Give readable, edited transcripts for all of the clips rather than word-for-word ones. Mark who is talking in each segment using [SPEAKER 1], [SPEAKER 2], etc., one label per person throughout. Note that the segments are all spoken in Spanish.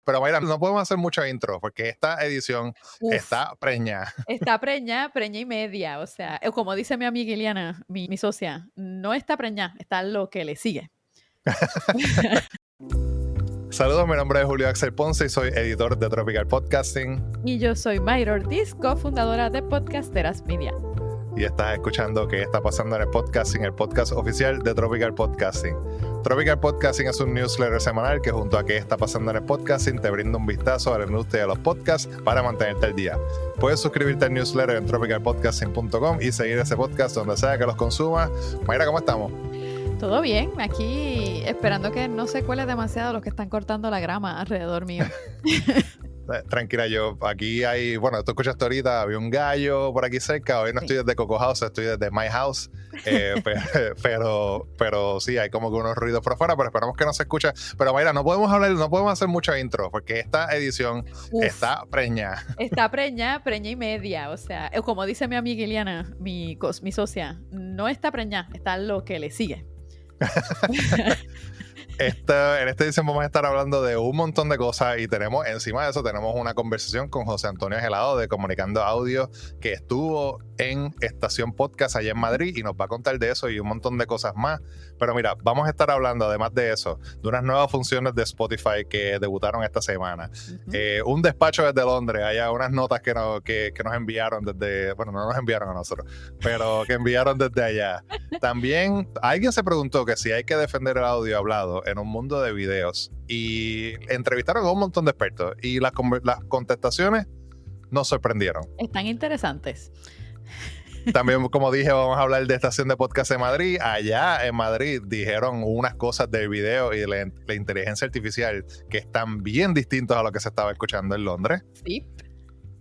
[SPEAKER 1] Pero Mayra, no podemos hacer mucho intro porque esta edición
[SPEAKER 2] Uf,
[SPEAKER 1] está preñada.
[SPEAKER 2] está preñada, preña y media. O sea, como dice mi amiga Iliana, mi socia, no está preñada, está lo que le sigue.
[SPEAKER 1] Saludos, mi nombre es Julio Axel Ponce y soy editor de Tropical Podcasting.
[SPEAKER 2] Y yo soy Mayra Ortiz, cofundadora de Podcasteras Media.
[SPEAKER 1] Y estás escuchando qué está pasando en el podcasting, el podcast oficial de Tropical Podcasting. Tropical Podcasting es un newsletter semanal que junto a qué está pasando en el podcasting te brinda un vistazo a la industria de los podcasts para mantenerte al día. Puedes suscribirte al newsletter en tropicalpodcasting.com y seguir ese podcast donde sea que los consumas. Mayra, ¿cómo estamos?
[SPEAKER 2] Todo bien, aquí esperando que no se cuele demasiado los que están cortando la grama alrededor mío.
[SPEAKER 1] Tranquila, yo aquí hay, bueno, tú escuchaste ahorita, había un gallo por aquí cerca. Hoy no estoy desde Coco House, estoy desde My House, pero sí, hay como que unos ruidos por afuera, pero esperamos que no se escuche. Pero Mayra, no podemos hacer mucho intro porque esta edición está preñada.
[SPEAKER 2] Está preñada, preña y media. O sea, como dice mi amiga Iliana, mi socia, no está preñada, está lo que le sigue.
[SPEAKER 1] En esta edición vamos a estar hablando de un montón de cosas y tenemos encima de eso tenemos una conversación con José Antonio Gelado de Comunicando Audio, que estuvo en Estación Podcast allá en Madrid y nos va a contar de eso y un montón de cosas más. Pero mira, vamos a estar hablando además de eso, de unas nuevas funciones de Spotify que debutaron esta semana. Un despacho desde Londres, hay unas notas que nos enviaron desde, bueno, no nos enviaron a nosotros, pero que enviaron desde allá. También alguien se preguntó que si hay que defender el audio hablado en un mundo de videos y entrevistaron a un montón de expertos y las contestaciones nos sorprendieron.
[SPEAKER 2] Están interesantes.
[SPEAKER 1] También, como dije, vamos a hablar de Estación de Podcast de Madrid. Allá en Madrid dijeron unas cosas del video y de la inteligencia artificial que están bien distintos a lo que se estaba escuchando en Londres.
[SPEAKER 2] Sí.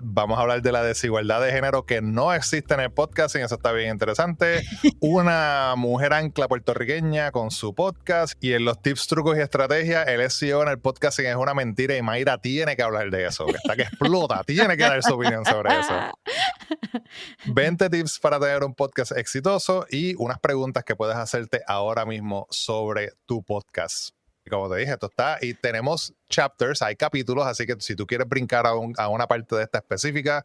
[SPEAKER 1] Vamos a hablar de la desigualdad de género que no existe en el podcasting, eso está bien interesante. Una mujer ancla puertorriqueña con su podcast y en los tips, trucos y estrategias, el SEO en el podcasting es una mentira y Mayra tiene que hablar de eso, que está que explota, tiene que dar su opinión sobre eso. 20 tips para tener un podcast exitoso y unas preguntas que puedes hacerte ahora mismo sobre tu podcast. Como te dije, esto está y tenemos chapters, hay capítulos, así que si tú quieres brincar a una parte de esta específica,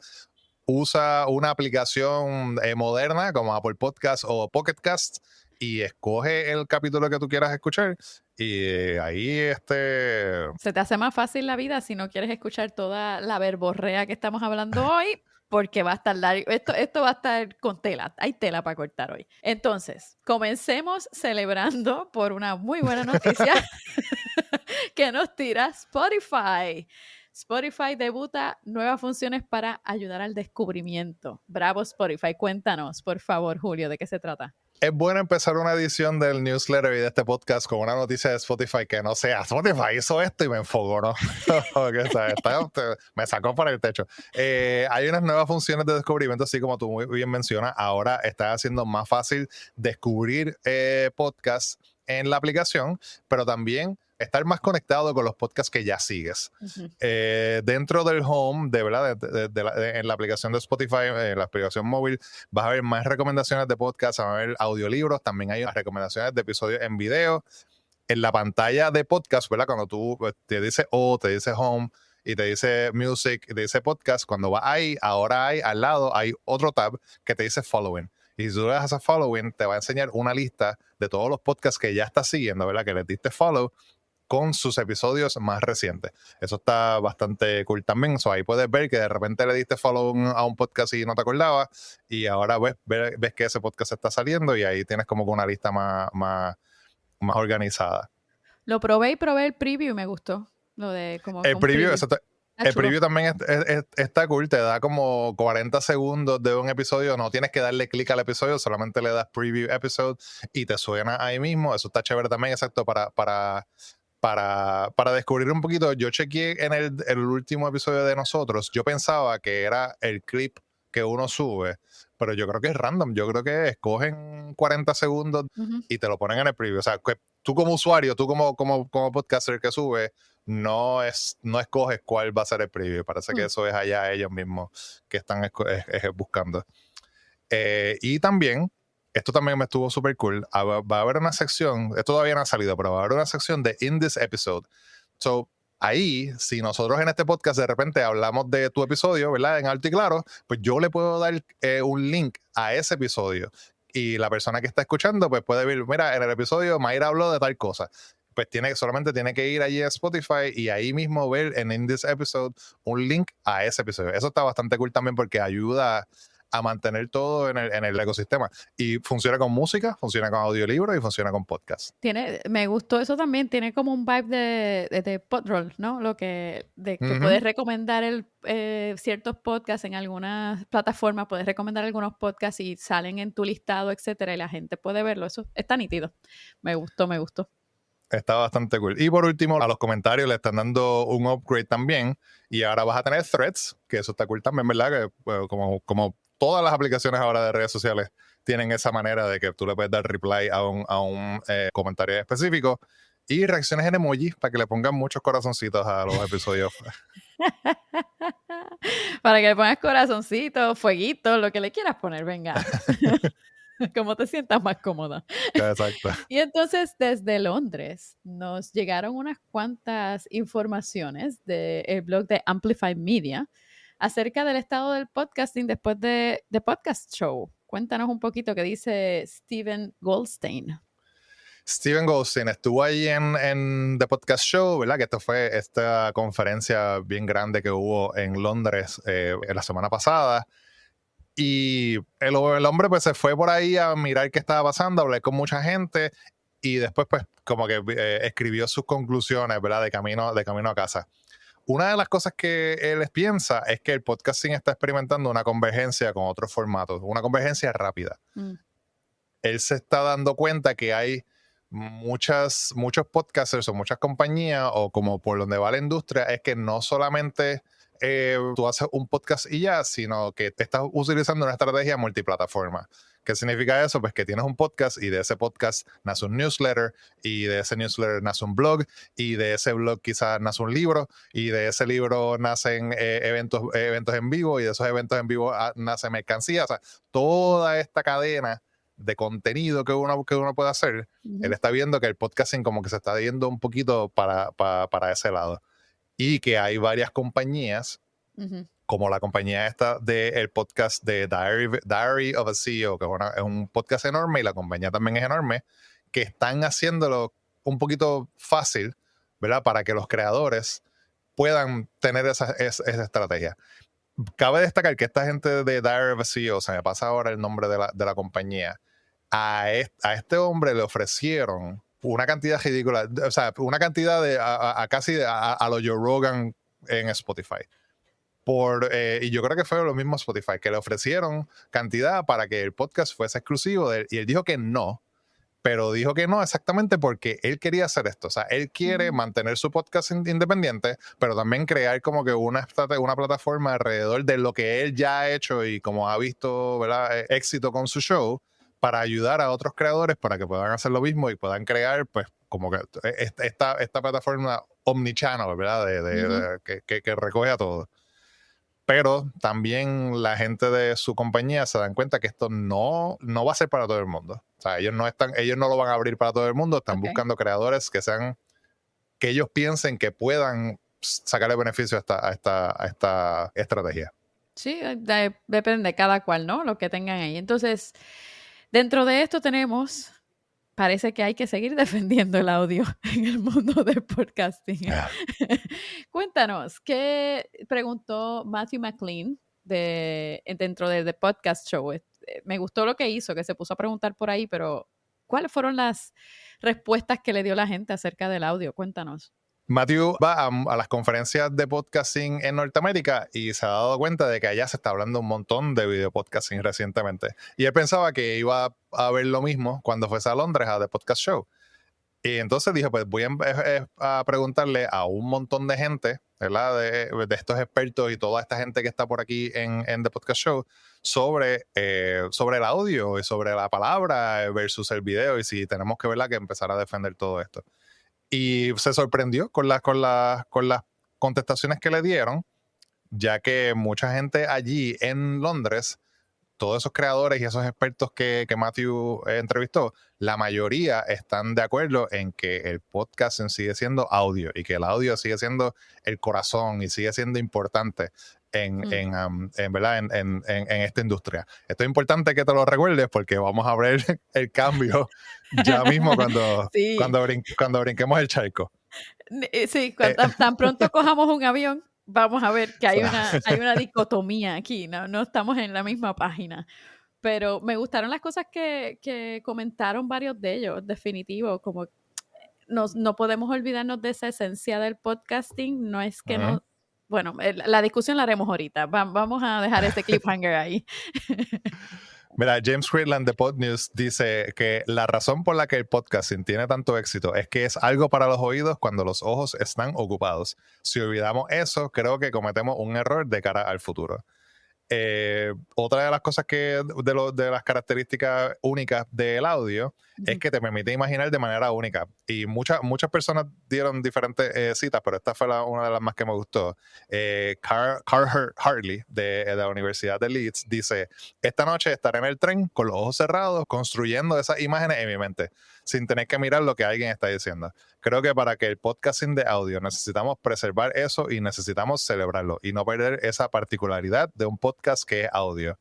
[SPEAKER 1] usa una aplicación moderna como Apple Podcast o Pocket Cast y escoge el capítulo que tú quieras escuchar y ahí
[SPEAKER 2] se te hace más fácil la vida si no quieres escuchar toda la verborrea que estamos hablando hoy, porque va a estar largo. Esto va a estar con tela. Hay tela para cortar hoy. Entonces, comencemos celebrando por una muy buena noticia que nos tira Spotify. Spotify debuta nuevas funciones para ayudar al descubrimiento. Bravo Spotify. Cuéntanos, por favor, Julio, ¿de qué se trata?
[SPEAKER 1] Es bueno empezar una edición del newsletter y de este podcast con una noticia de Spotify que no sea Spotify hizo esto y me enfogó, ¿no? Me sacó para el techo. Hay unas nuevas funciones de descubrimiento, así como tú muy bien mencionas. Ahora está haciendo más fácil descubrir podcasts en la aplicación, pero también estar más conectado con los podcasts que ya sigues. Dentro del home, en la aplicación de Spotify, en la aplicación móvil, vas a ver más recomendaciones de podcasts, vas a ver audiolibros, también hay recomendaciones de episodios en video. En la pantalla de podcast, ¿verdad? Cuando tú te dice te dice home y te dice music y te dice podcast, cuando vas ahí, ahora al lado hay otro tab que te dice following. Y si tú le das a following, te va a enseñar una lista de todos los podcasts que ya estás siguiendo, ¿verdad? Que le diste follow con sus episodios más recientes. Eso está bastante cool también. Ahí puedes ver que de repente le diste follow a un podcast y no te acordabas y ahora ves que ese podcast está saliendo y ahí tienes como que una lista más organizada.
[SPEAKER 2] Lo probé el preview y me gustó. Lo de como
[SPEAKER 1] El preview, exacto. El
[SPEAKER 2] chulo.
[SPEAKER 1] preview también está cool, te da como 40 segundos de un episodio, no tienes que darle clic al episodio, solamente le das preview episode y te suena ahí mismo. Eso está chévere también, exacto, para descubrir un poquito. Yo chequeé en el último episodio de nosotros, yo pensaba que era el clip que uno sube, pero yo creo que es random. Yo creo que escogen 40 segundos y te lo ponen en el preview. O sea, que tú como usuario, tú como podcaster que sube, no escoges cuál va a ser el preview. Parece que eso es allá ellos mismos que están buscando. Y también, esto también me estuvo súper cool, va a haber una sección, esto todavía no ha salido, pero va a haber una sección de In This Episode. So, Ahí, si nosotros en este podcast de repente hablamos de tu episodio, ¿verdad? En alto y claro, pues yo le puedo dar un link a ese episodio. Y la persona que está escuchando, pues puede ver, mira, en el episodio Mayra habló de tal cosa. Pues solamente tiene que ir allí a Spotify y ahí mismo ver en In This Episode un link a ese episodio. Eso está bastante cool también porque ayuda a mantener todo en el ecosistema. Y funciona con música, funciona con audiolibros y funciona con podcast.
[SPEAKER 2] Me gustó eso también, tiene como un vibe de Podroll, ¿no? Que puedes recomendar ciertos podcasts en algunas plataformas, puedes recomendar algunos podcasts y salen en tu listado, etcétera, y la gente puede verlo. Eso está nítido. Me gustó.
[SPEAKER 1] Está bastante cool. Y por último, a los comentarios le están dando un upgrade también. Y ahora vas a tener threads, que eso está cool también, ¿verdad? Que como todas las aplicaciones ahora de redes sociales tienen esa manera de que tú le puedes dar reply a un comentario específico. Y reacciones en emojis para que le pongan muchos corazoncitos a los episodios.
[SPEAKER 2] Para que le pongas corazoncito, fueguito, lo que le quieras poner, venga. Como te sientas más cómoda.
[SPEAKER 1] Exacto.
[SPEAKER 2] Y entonces desde Londres nos llegaron unas cuantas informaciones del blog de Amplify Media acerca del estado del podcasting después de Podcast Show. Cuéntanos un poquito qué dice Steven Goldstein.
[SPEAKER 1] Steven Goldstein estuvo ahí en The Podcast Show, ¿verdad? Que esto fue esta conferencia bien grande que hubo en Londres la semana pasada. Y el hombre pues se fue por ahí a mirar qué estaba pasando, a hablar con mucha gente y después pues como que escribió sus conclusiones, ¿verdad? De camino a casa. Una de las cosas que él piensa es que el podcasting está experimentando una convergencia con otros formatos, una convergencia rápida. Él se está dando cuenta que hay muchos podcasters o muchas compañías o como por donde va la industria es que no solamente tú haces un podcast y ya, sino que te estás utilizando una estrategia multiplataforma. ¿Qué significa eso? Pues que tienes un podcast y de ese podcast nace un newsletter y de ese newsletter nace un blog y de ese blog quizás nace un libro y de ese libro nacen eventos en vivo y de esos eventos en vivo nace mercancía. O sea, toda esta cadena de contenido que uno puede hacer, él está viendo que el podcasting como que se está yendo un poquito para ese lado. Y que hay varias compañías, como la compañía esta del podcast de Diary of a CEO, que es un podcast enorme y la compañía también es enorme, que están haciéndolo un poquito fácil, ¿verdad? Para que los creadores puedan tener esa estrategia. Cabe destacar que esta gente de Diary of a CEO, se me pasa ahora el nombre de la compañía, a este hombre le ofrecieron una cantidad ridícula, o sea, una cantidad de casi a lo Joe Rogan en Spotify. Y yo creo que fue lo mismo Spotify, que le ofrecieron cantidad para que el podcast fuese exclusivo de él, y él dijo que no, pero dijo que no exactamente porque él quería hacer esto. O sea, él quiere mantener su podcast independiente, pero también crear como que una plataforma alrededor de lo que él ya ha hecho y como ha visto, ¿verdad? Éxito con su show, para ayudar a otros creadores para que puedan hacer lo mismo y puedan crear, pues, como que esta plataforma omnichannel, ¿verdad? Que recoge a todos. Pero también la gente de su compañía se dan cuenta que esto no va a ser para todo el mundo. O sea, ellos no lo van a abrir para todo el mundo, están buscando creadores que ellos piensen que puedan sacarle beneficio a esta estrategia.
[SPEAKER 2] Sí, depende de cada cual, ¿no? Lo que tengan ahí. Entonces, dentro de esto parece que hay que seguir defendiendo el audio en el mundo del podcasting. Cuéntanos, ¿qué preguntó Matthew McLean dentro de The Podcast Show? Me gustó lo que hizo, que se puso a preguntar por ahí, pero ¿cuáles fueron las respuestas que le dio la gente acerca del audio? Cuéntanos.
[SPEAKER 1] Matthew va a las conferencias de podcasting en Norteamérica y se ha dado cuenta de que allá se está hablando un montón de video podcasting recientemente. Y él pensaba que iba a ver lo mismo cuando fuese a Londres a The Podcast Show. Y entonces dijo, pues voy a preguntarle a un montón de gente, ¿verdad? De estos expertos y toda esta gente que está por aquí en The Podcast Show sobre el audio y sobre la palabra versus el video y si tenemos que, ¿verdad? Que empezar a defender todo esto. Y se sorprendió con las contestaciones que le dieron, ya que mucha gente allí en Londres todos esos creadores y esos expertos que Matthew entrevistó, la mayoría están de acuerdo en que el podcasting sigue siendo audio y que el audio sigue siendo el corazón y sigue siendo importante ¿verdad? En esta industria. Esto es importante que te lo recuerdes porque vamos a ver el cambio ya mismo
[SPEAKER 2] Sí.
[SPEAKER 1] cuando brinquemos el charco.
[SPEAKER 2] Sí, tan pronto cojamos un avión, vamos a ver que hay
[SPEAKER 1] O sea,
[SPEAKER 2] una dicotomía aquí, no estamos en la misma página. Pero me gustaron las cosas que comentaron varios de ellos, definitivo, como no podemos olvidarnos de esa esencia del podcasting, no es que no... Bueno, la discusión la haremos ahorita, vamos a dejar ese cliffhanger ahí.
[SPEAKER 1] Mira, James Friedland de Pod News dice que la razón por la que el podcasting tiene tanto éxito es que es algo para los oídos cuando los ojos están ocupados. Si olvidamos eso, creo que cometemos un error de cara al futuro. Otra de las cosas de las características únicas del audio es que te permite imaginar de manera única, y muchas personas dieron diferentes citas, pero esta fue una de las más que me gustó. Carl Hartley de la Universidad de Leeds dice: esta noche estaré en el tren con los ojos cerrados construyendo esas imágenes en mi mente sin tener que mirar lo que alguien está diciendo. Creo que para que el podcasting de audio necesitamos preservar eso y necesitamos celebrarlo y no perder esa particularidad de un podcast que es audio.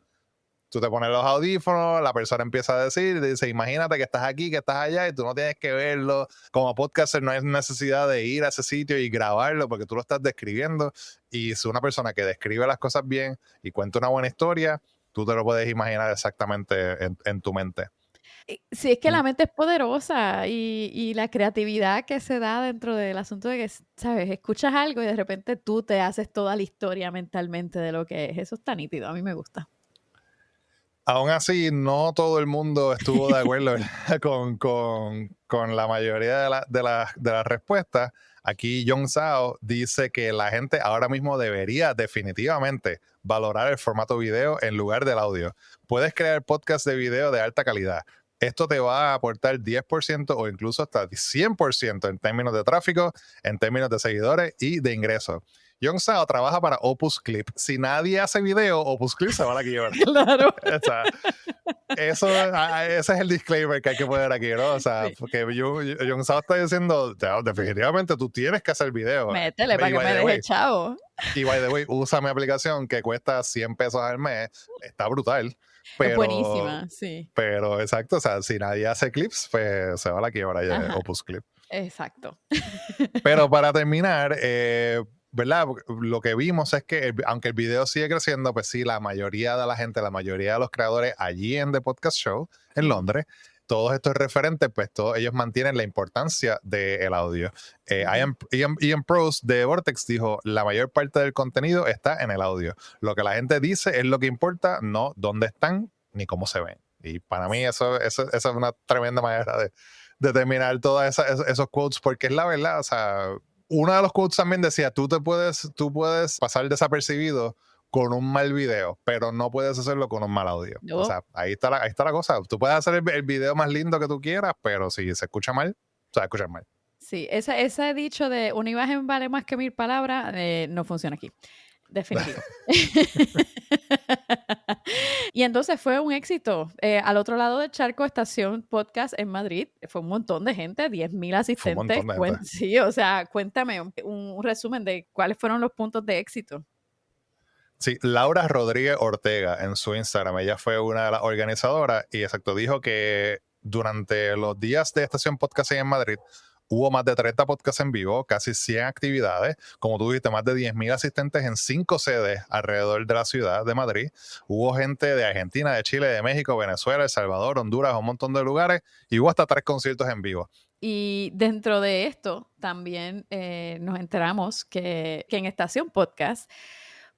[SPEAKER 1] Tú te pones los audífonos, la persona empieza a decir, dice, imagínate que estás aquí, que estás allá y tú no tienes que verlo. Como podcaster no hay necesidad de ir a ese sitio y grabarlo porque tú lo estás describiendo, y si una persona que describe las cosas bien y cuenta una buena historia, tú te lo puedes imaginar exactamente en tu mente.
[SPEAKER 2] Sí, es que la mente es poderosa y la creatividad que se da dentro del asunto de que, ¿sabes? Escuchas algo y de repente tú te haces toda la historia mentalmente de lo que es. Eso está nítido, a mí me gusta.
[SPEAKER 1] Aún así, no todo el mundo estuvo de acuerdo con la mayoría de las respuestas. Aquí John Sao dice que la gente ahora mismo debería definitivamente valorar el formato video en lugar del audio. Puedes crear podcast de video de alta calidad. Esto te va a aportar 10% o incluso hasta 100% en términos de tráfico, en términos de seguidores y de ingresos. John Sao trabaja para Opus Clip. Si nadie hace video, Opus Clip se va a la quiebra.
[SPEAKER 2] Claro.
[SPEAKER 1] O sea, ese es el disclaimer que hay que poner aquí, ¿no? O sea, sí. Porque John Sao está diciendo, definitivamente tú tienes que hacer video.
[SPEAKER 2] Métele para que me deje chavo.
[SPEAKER 1] Y by the way, usa mi aplicación que cuesta $100 al mes. Está brutal. Pero,
[SPEAKER 2] es buenísima, sí.
[SPEAKER 1] Pero exacto, o sea, si nadie hace clips, pues se va a la quiebra ya Opus Clip.
[SPEAKER 2] Exacto.
[SPEAKER 1] Pero para terminar, ¿verdad? Lo que vimos es que aunque el video sigue creciendo, pues sí, la mayoría de la gente, la mayoría de los creadores allí en The Podcast Show, en Londres, todos estos referentes, pues todos ellos mantienen la importancia del audio. Ian Prost de Vortex dijo, la mayor parte del contenido está en el audio. Lo que la gente dice es lo que importa, no dónde están ni cómo se ven. Y para mí eso es una tremenda manera de terminar todos esos quotes, porque es la verdad, o sea, uno de los quotes también decía, tú puedes pasar desapercibido con un mal video, pero no puedes hacerlo con un mal audio. No. O sea, ahí está la cosa. Tú puedes hacer el video más lindo que tú quieras, pero si se escucha mal, se va a escuchar mal.
[SPEAKER 2] Sí, ese dicho de una imagen vale más que 1000 palabras no funciona aquí. Definitivo. Y entonces fue un éxito. Al otro lado del charco, Estación Podcast en Madrid, fue un montón de gente, 10,000 asistentes. Sí, o sea, cuéntame un resumen de cuáles fueron los puntos de éxito.
[SPEAKER 1] Sí, Laura Rodríguez Ortega en su Instagram, ella fue una de las organizadoras y exacto dijo que durante los días de Estación Podcast en Madrid hubo más de 30 podcasts en vivo, casi 100 actividades, como tú dijiste, más de 10,000 asistentes en 5 sedes alrededor de la ciudad de Madrid. Hubo gente de Argentina, de Chile, de México, Venezuela, El Salvador, Honduras, un montón de lugares, y hubo hasta 3 conciertos en vivo.
[SPEAKER 2] Y dentro de esto también nos enteramos que en Estación Podcast,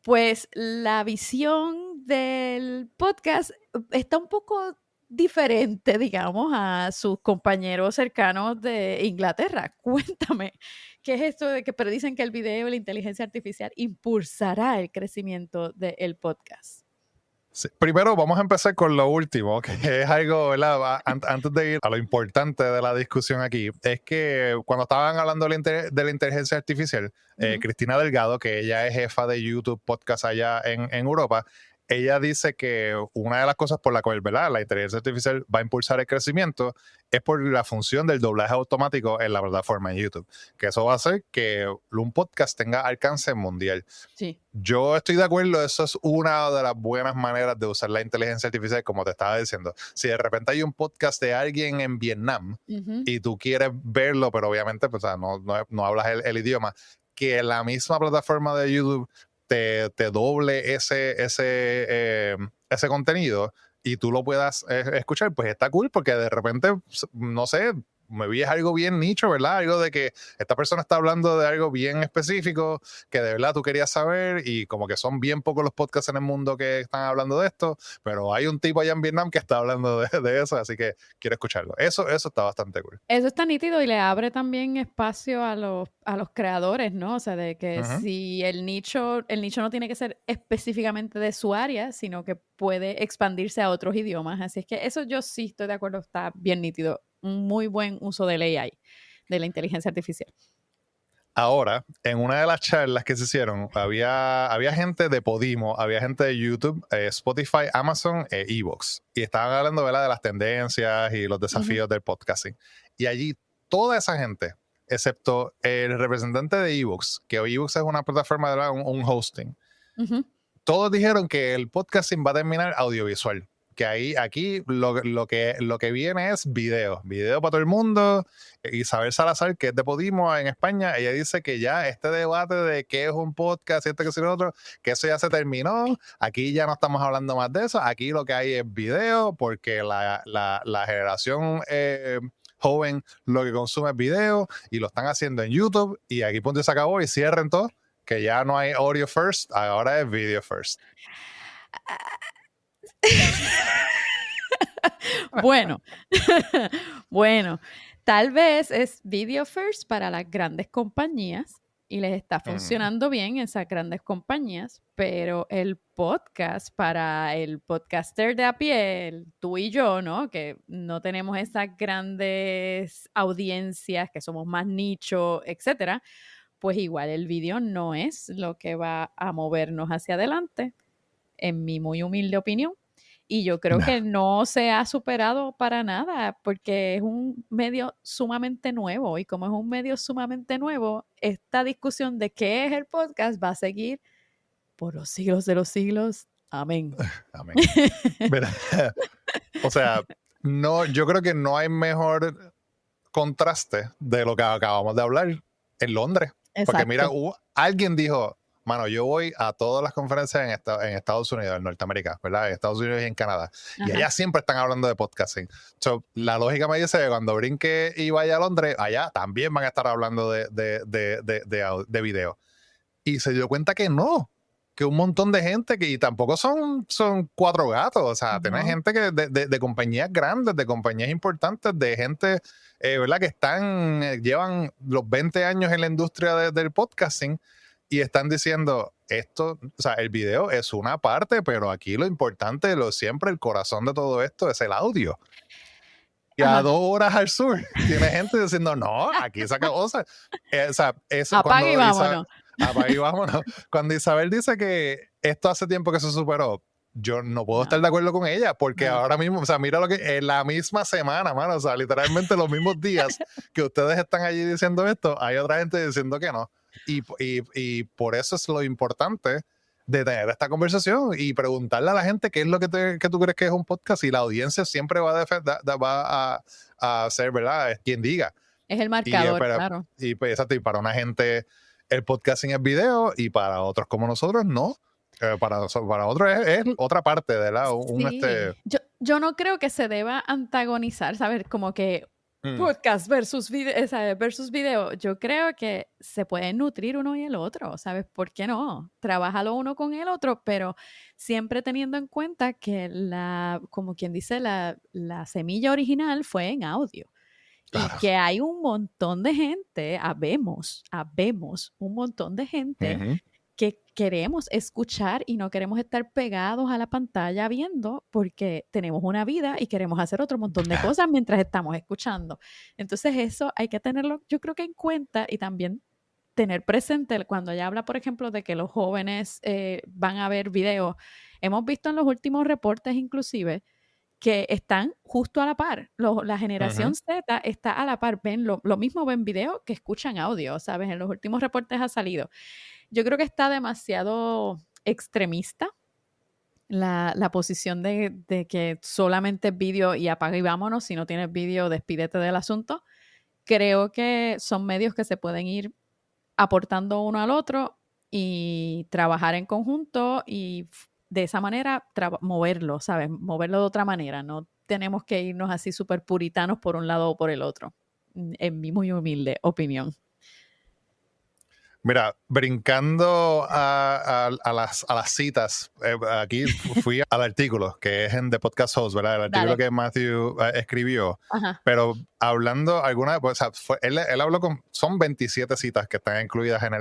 [SPEAKER 2] pues la visión del podcast está un poco diferente, digamos, a sus compañeros cercanos de Inglaterra. Cuéntame, ¿qué es esto de que predicen que el video y la inteligencia artificial impulsará el crecimiento del podcast?
[SPEAKER 1] Sí. Primero vamos a empezar con lo último, que es algo, ¿verdad? Antes de ir a lo importante de la discusión aquí, es que cuando estaban hablando de la inteligencia artificial, Cristina Delgado, que ella es jefa de YouTube Podcast allá en Europa, ella dice que una de las cosas por la cual, ¿verdad?, la inteligencia artificial va a impulsar el crecimiento es por la función del doblaje automático en la plataforma de YouTube, que eso va a hacer que un podcast tenga alcance mundial.
[SPEAKER 2] Sí.
[SPEAKER 1] Yo estoy de acuerdo, eso es una de las buenas maneras de usar la inteligencia artificial, como te estaba diciendo. Si de repente hay un podcast de alguien en Vietnam y tú quieres verlo, pero obviamente pues, no hablas el idioma, que la misma plataforma de YouTube te doble ese contenido y tú lo puedas escuchar, pues está cool porque de repente, no sé, me vi es algo bien nicho, ¿verdad? Algo de que esta persona está hablando de algo bien específico que de verdad tú querías saber y como que son bien pocos los podcasts en el mundo que están hablando de esto, pero hay un tipo allá en Vietnam que está hablando de eso, así que quiero escucharlo. Eso está bastante cool.
[SPEAKER 2] Eso está nítido y le abre también espacio a los creadores, ¿no? O sea, de que si el nicho no tiene que ser específicamente de su área, sino que puede expandirse a otros idiomas. Así es que eso yo sí estoy de acuerdo, está bien nítido. Un muy buen uso del AI, de la inteligencia artificial.
[SPEAKER 1] Ahora, en una de las charlas que se hicieron, había gente de Podimo, había gente de YouTube, Spotify, Amazon e Evox. Y estaban hablando, ¿verdad?, de las tendencias y los desafíos del podcasting. Y allí toda esa gente, excepto el representante de Evox, que hoy Evox es una plataforma, ¿verdad?, un hosting, todos dijeron que el podcasting va a terminar audiovisual. Que aquí lo que viene es video para todo el mundo. Isabel Salazar, que es de Podimo en España, ella dice que ya este debate de qué es un podcast y que es lo otro, que eso ya se terminó. Aquí ya no estamos hablando más de eso. Aquí lo que hay es video, porque la generación joven lo que consume es video y lo están haciendo en YouTube. Y aquí punto y se acabó y cierren todo. Que ya no hay audio first, ahora es video first.
[SPEAKER 2] Bueno, bueno, tal vez es video first para las grandes compañías y les está funcionando bien esas grandes compañías, pero el podcast para el podcaster de a pie, tú y yo, ¿no? Que no tenemos esas grandes audiencias, que somos más nicho, etcétera, pues igual el video no es lo que va a movernos hacia adelante, en mi muy humilde opinión. Y yo creo que no se ha superado para nada porque es un medio sumamente nuevo. Y como es un medio sumamente nuevo, esta discusión de qué es el podcast va a seguir por los siglos de los siglos. Amén.
[SPEAKER 1] Amén. O sea, no, yo creo que no hay mejor contraste de lo que acabamos de hablar en Londres.
[SPEAKER 2] Exacto.
[SPEAKER 1] Porque mira, alguien dijo, mano, yo voy a todas las conferencias en Estados Unidos, en Norteamérica, ¿verdad? En Estados Unidos y en Canadá. Ajá. Y allá siempre están hablando de podcasting. So, la lógica me dice que cuando brinque y vaya a Londres, allá también van a estar hablando de video. Y se dio cuenta que no, que un montón de gente que y tampoco son cuatro gatos, o sea, tiene gente que de compañías grandes, de compañías importantes, de gente, ¿verdad?, que llevan los 20 años en la industria del podcasting y están diciendo esto, o sea, el video es una parte, pero aquí lo importante, siempre el corazón de todo esto es el audio. Y a 2 horas al sur tiene gente diciendo, no, aquí se acabó. O sea, eso
[SPEAKER 2] apaga y vámonos.
[SPEAKER 1] Apaga y vámonos. Cuando Isabel dice que esto hace tiempo que se superó, yo no puedo estar de acuerdo con ella, porque ahora mismo, o sea, mira lo que en la misma semana, mano, o sea, literalmente los mismos días que ustedes están allí diciendo esto, hay otra gente diciendo que no. Y por eso es lo importante de tener esta conversación y preguntarle a la gente qué es lo que tú crees que es un podcast, y la audiencia siempre va a ser, ¿verdad?, es quien diga.
[SPEAKER 2] Es el marcador, claro.
[SPEAKER 1] Y pues exacto, y para una gente el podcasting es video y para otros como nosotros no. Para otros es otra parte de la
[SPEAKER 2] Yo no creo que se deba antagonizar, ¿sabes? Como que podcast versus video. Yo creo que se pueden nutrir uno y el otro, ¿sabes? ¿Por qué no? Trabájalo uno con el otro, pero siempre teniendo en cuenta que como quien dice, la semilla original fue en audio. Claro. Y que hay un montón de gente, habemos un montón de gente que queremos escuchar y no queremos estar pegados a la pantalla viendo, porque tenemos una vida y queremos hacer otro montón de cosas mientras estamos escuchando. Entonces eso hay que tenerlo, yo creo que en cuenta, y también tener presente cuando ella habla, por ejemplo, de que los jóvenes van a ver videos hemos visto en los últimos reportes inclusive que están justo a la par. La generación Z está a la par. Ven lo mismo ven video que escuchan audio, ¿sabes? En los últimos reportes ha salido. Yo creo que está demasiado extremista la posición de que solamente es vídeo y apaga y vámonos. Si no tienes vídeo, despídete del asunto. Creo que son medios que se pueden ir aportando uno al otro y trabajar en conjunto y de esa manera moverlo, ¿sabes? Moverlo de otra manera. No tenemos que irnos así súper puritanos por un lado o por el otro, en mi muy humilde opinión.
[SPEAKER 1] Mira, brincando a las citas, aquí fui al artículo que es en The Podcast Host, ¿verdad? El artículo que Matthew escribió.
[SPEAKER 2] Ajá.
[SPEAKER 1] Pero hablando pues, o sea, él habló son 27 citas que están incluidas en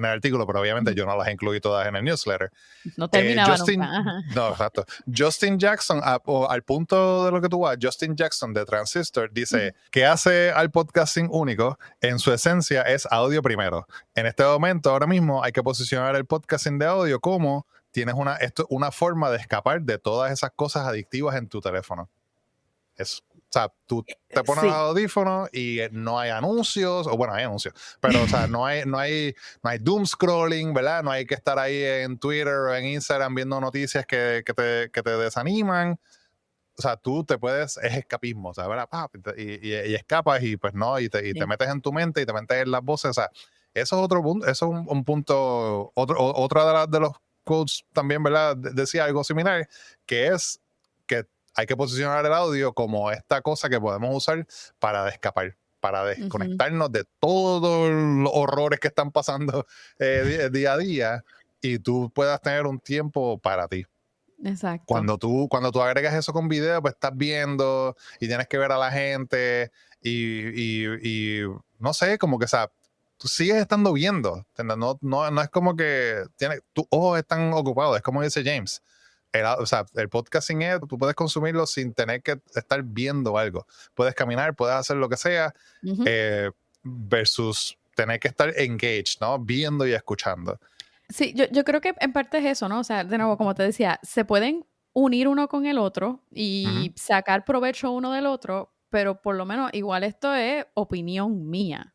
[SPEAKER 1] el artículo, pero obviamente yo no las incluí todas en el newsletter.
[SPEAKER 2] No terminaba nunca. Ajá.
[SPEAKER 1] No, exacto. Justin Jackson, al punto de lo que tú vas, Justin Jackson de Transistor dice que hace al podcasting único, en su esencia es audio primero. En este momento, ahora mismo, hay que posicionar el podcasting de audio como tienes una forma de escapar de todas esas cosas adictivas en tu teléfono. O sea, tú te pones audífonos y no hay anuncios, o bueno, hay anuncios, pero o sea, no hay doom scrolling, ¿verdad? No hay que estar ahí en Twitter o en Instagram viendo noticias que te desaniman. O sea, tú te puedes, es escapismo, o sea, ¿verdad? Y escapas y pues no, y te metes en tu mente y te metes en las voces. O sea, eso es otro punto, eso es un punto, otra de los quotes también, ¿verdad? Decía algo similar, que es que hay que posicionar el audio como esta cosa que podemos usar para escapar, para desconectarnos de todos los horrores que están pasando día a día y tú puedas tener un tiempo para ti.
[SPEAKER 2] Exacto.
[SPEAKER 1] Cuando tú agregas eso con video, pues estás viendo y tienes que ver a la gente y no sé, como que, o sea, tú sigues estando viendo. No es como que tus ojos están ocupados, es como dice James. O sea, el podcasting es, tú puedes consumirlo sin tener que estar viendo algo. Puedes caminar, puedes hacer lo que sea, versus tener que estar engaged, ¿no? Viendo y escuchando.
[SPEAKER 2] Sí, yo creo que en parte es eso, ¿no? O sea, de nuevo, como te decía, se pueden unir uno con el otro y sacar provecho uno del otro, pero por lo menos igual esto es opinión mía.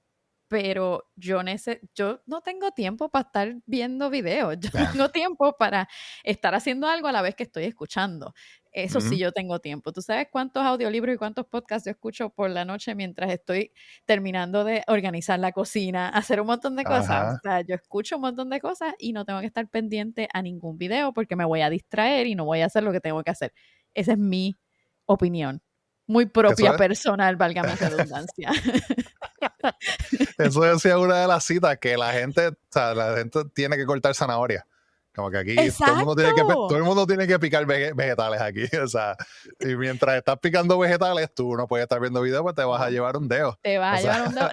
[SPEAKER 2] Pero yo no tengo tiempo para estar viendo videos, yo tengo tiempo para estar haciendo algo a la vez que estoy escuchando. Eso sí, yo tengo tiempo. ¿Tú sabes cuántos audiolibros y cuántos podcasts yo escucho por la noche mientras estoy terminando de organizar la cocina, hacer un montón de cosas? O sea, yo escucho un montón de cosas y no tengo que estar pendiente a ningún video porque me voy a distraer y no voy a hacer lo que tengo que hacer. Esa es mi opinión. Muy propia, personal, valga mi redundancia.
[SPEAKER 1] Eso decía una de las citas, que la gente tiene que cortar zanahoria. Como que aquí todo el mundo tiene que picar vegetales aquí. O sea, y mientras estás picando vegetales, tú no puedes estar viendo videos, pues te vas a llevar un dedo.
[SPEAKER 2] Te vas a llevar un dedo.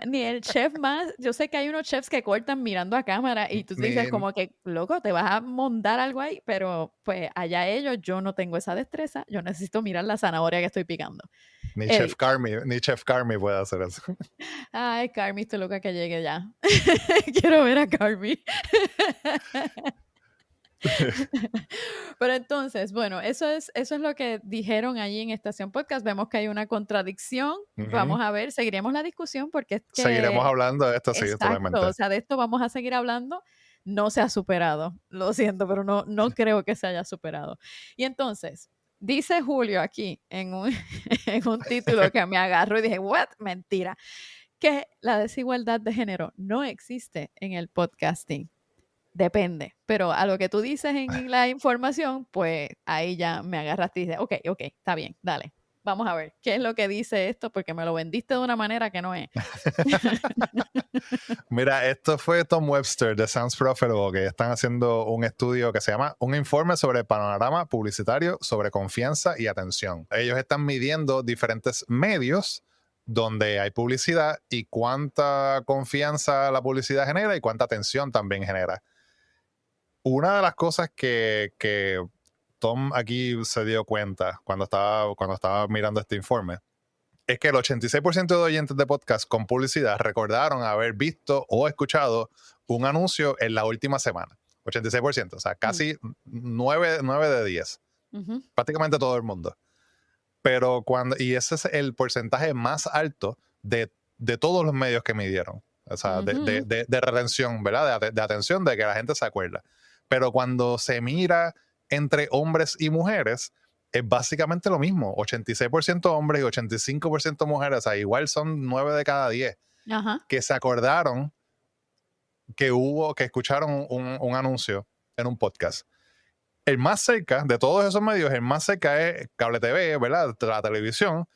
[SPEAKER 2] Ni el chef más. Yo sé que hay unos chefs que cortan mirando a cámara y tú dices como que, loco, te vas a mondar algo ahí, pero pues allá ellos, yo no tengo esa destreza. Yo necesito mirar la zanahoria que estoy picando.
[SPEAKER 1] Ni Chef Carmy puede hacer eso.
[SPEAKER 2] Ay, Carmy, estoy loca que llegue ya. Quiero ver a Carmy. Pero entonces, bueno, eso es lo que dijeron allí en Estación Podcast. Vemos que hay una contradicción. Vamos a ver, seguiremos la discusión porque es que...
[SPEAKER 1] Seguiremos hablando de esto, sí, totalmente.
[SPEAKER 2] O sea, de esto vamos a seguir hablando. No se ha superado. Lo siento, pero no creo que se haya superado. Y entonces, dice Julio aquí en un título que me agarró y dije, ¿what? Mentira. Que la desigualdad de género no existe en el podcasting. Depende, pero a lo que tú dices en la información, pues ahí ya me agarraste y dices, ok, está bien, dale. Vamos a ver, ¿qué es lo que dice esto? Porque me lo vendiste de una manera que no es.
[SPEAKER 1] Mira, esto fue Tom Webster de Sounds Profitable, que están haciendo un estudio que se llama Un informe sobre el panorama publicitario sobre confianza y atención. Ellos están midiendo diferentes medios donde hay publicidad y cuánta confianza la publicidad genera y cuánta atención también genera. Una de las cosas que Tom aquí se dio cuenta cuando estaba mirando este informe es que el 86% de oyentes de podcast con publicidad recordaron haber visto o escuchado un anuncio en la última semana. 86%, o sea, casi 9 de 10. Prácticamente todo el mundo. Pero y ese es el porcentaje más alto de todos los medios que midieron. O sea, de retención, ¿verdad? De atención, de que la gente se acuerda. Pero cuando se mira entre hombres y mujeres, es básicamente lo mismo. 86% hombres y 85% mujeres. O sea, igual son 9 de cada 10 que se acordaron que escucharon un anuncio en un podcast. El más cerca de todos esos medios, el más cerca es Cable TV, ¿verdad? La televisión,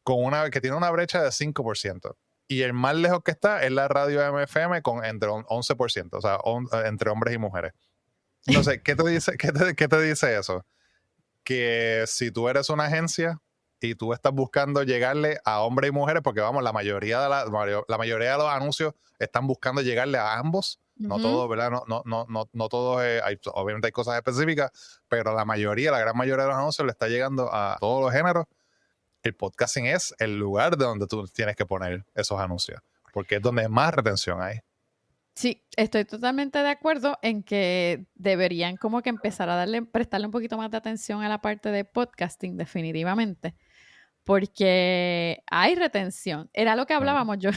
[SPEAKER 1] que tiene una brecha de 5%. Y el más lejos que está es la radio MFM con entre 11%, o sea, entre hombres y mujeres. No sé, ¿qué te dice eso? Que si tú eres una agencia y tú estás buscando llegarle a hombres y mujeres, porque vamos, la mayoría de los anuncios están buscando llegarle a ambos. No todos, ¿verdad? No todos, obviamente hay cosas específicas, pero la gran mayoría de los anuncios le está llegando a todos los géneros. El podcasting es el lugar de donde tú tienes que poner esos anuncios, porque es donde más retención hay.
[SPEAKER 2] Sí, estoy totalmente de acuerdo en que deberían como que empezar a prestarle un poquito más de atención a la parte de podcasting, definitivamente. Porque hay retención. Era lo que hablábamos yo,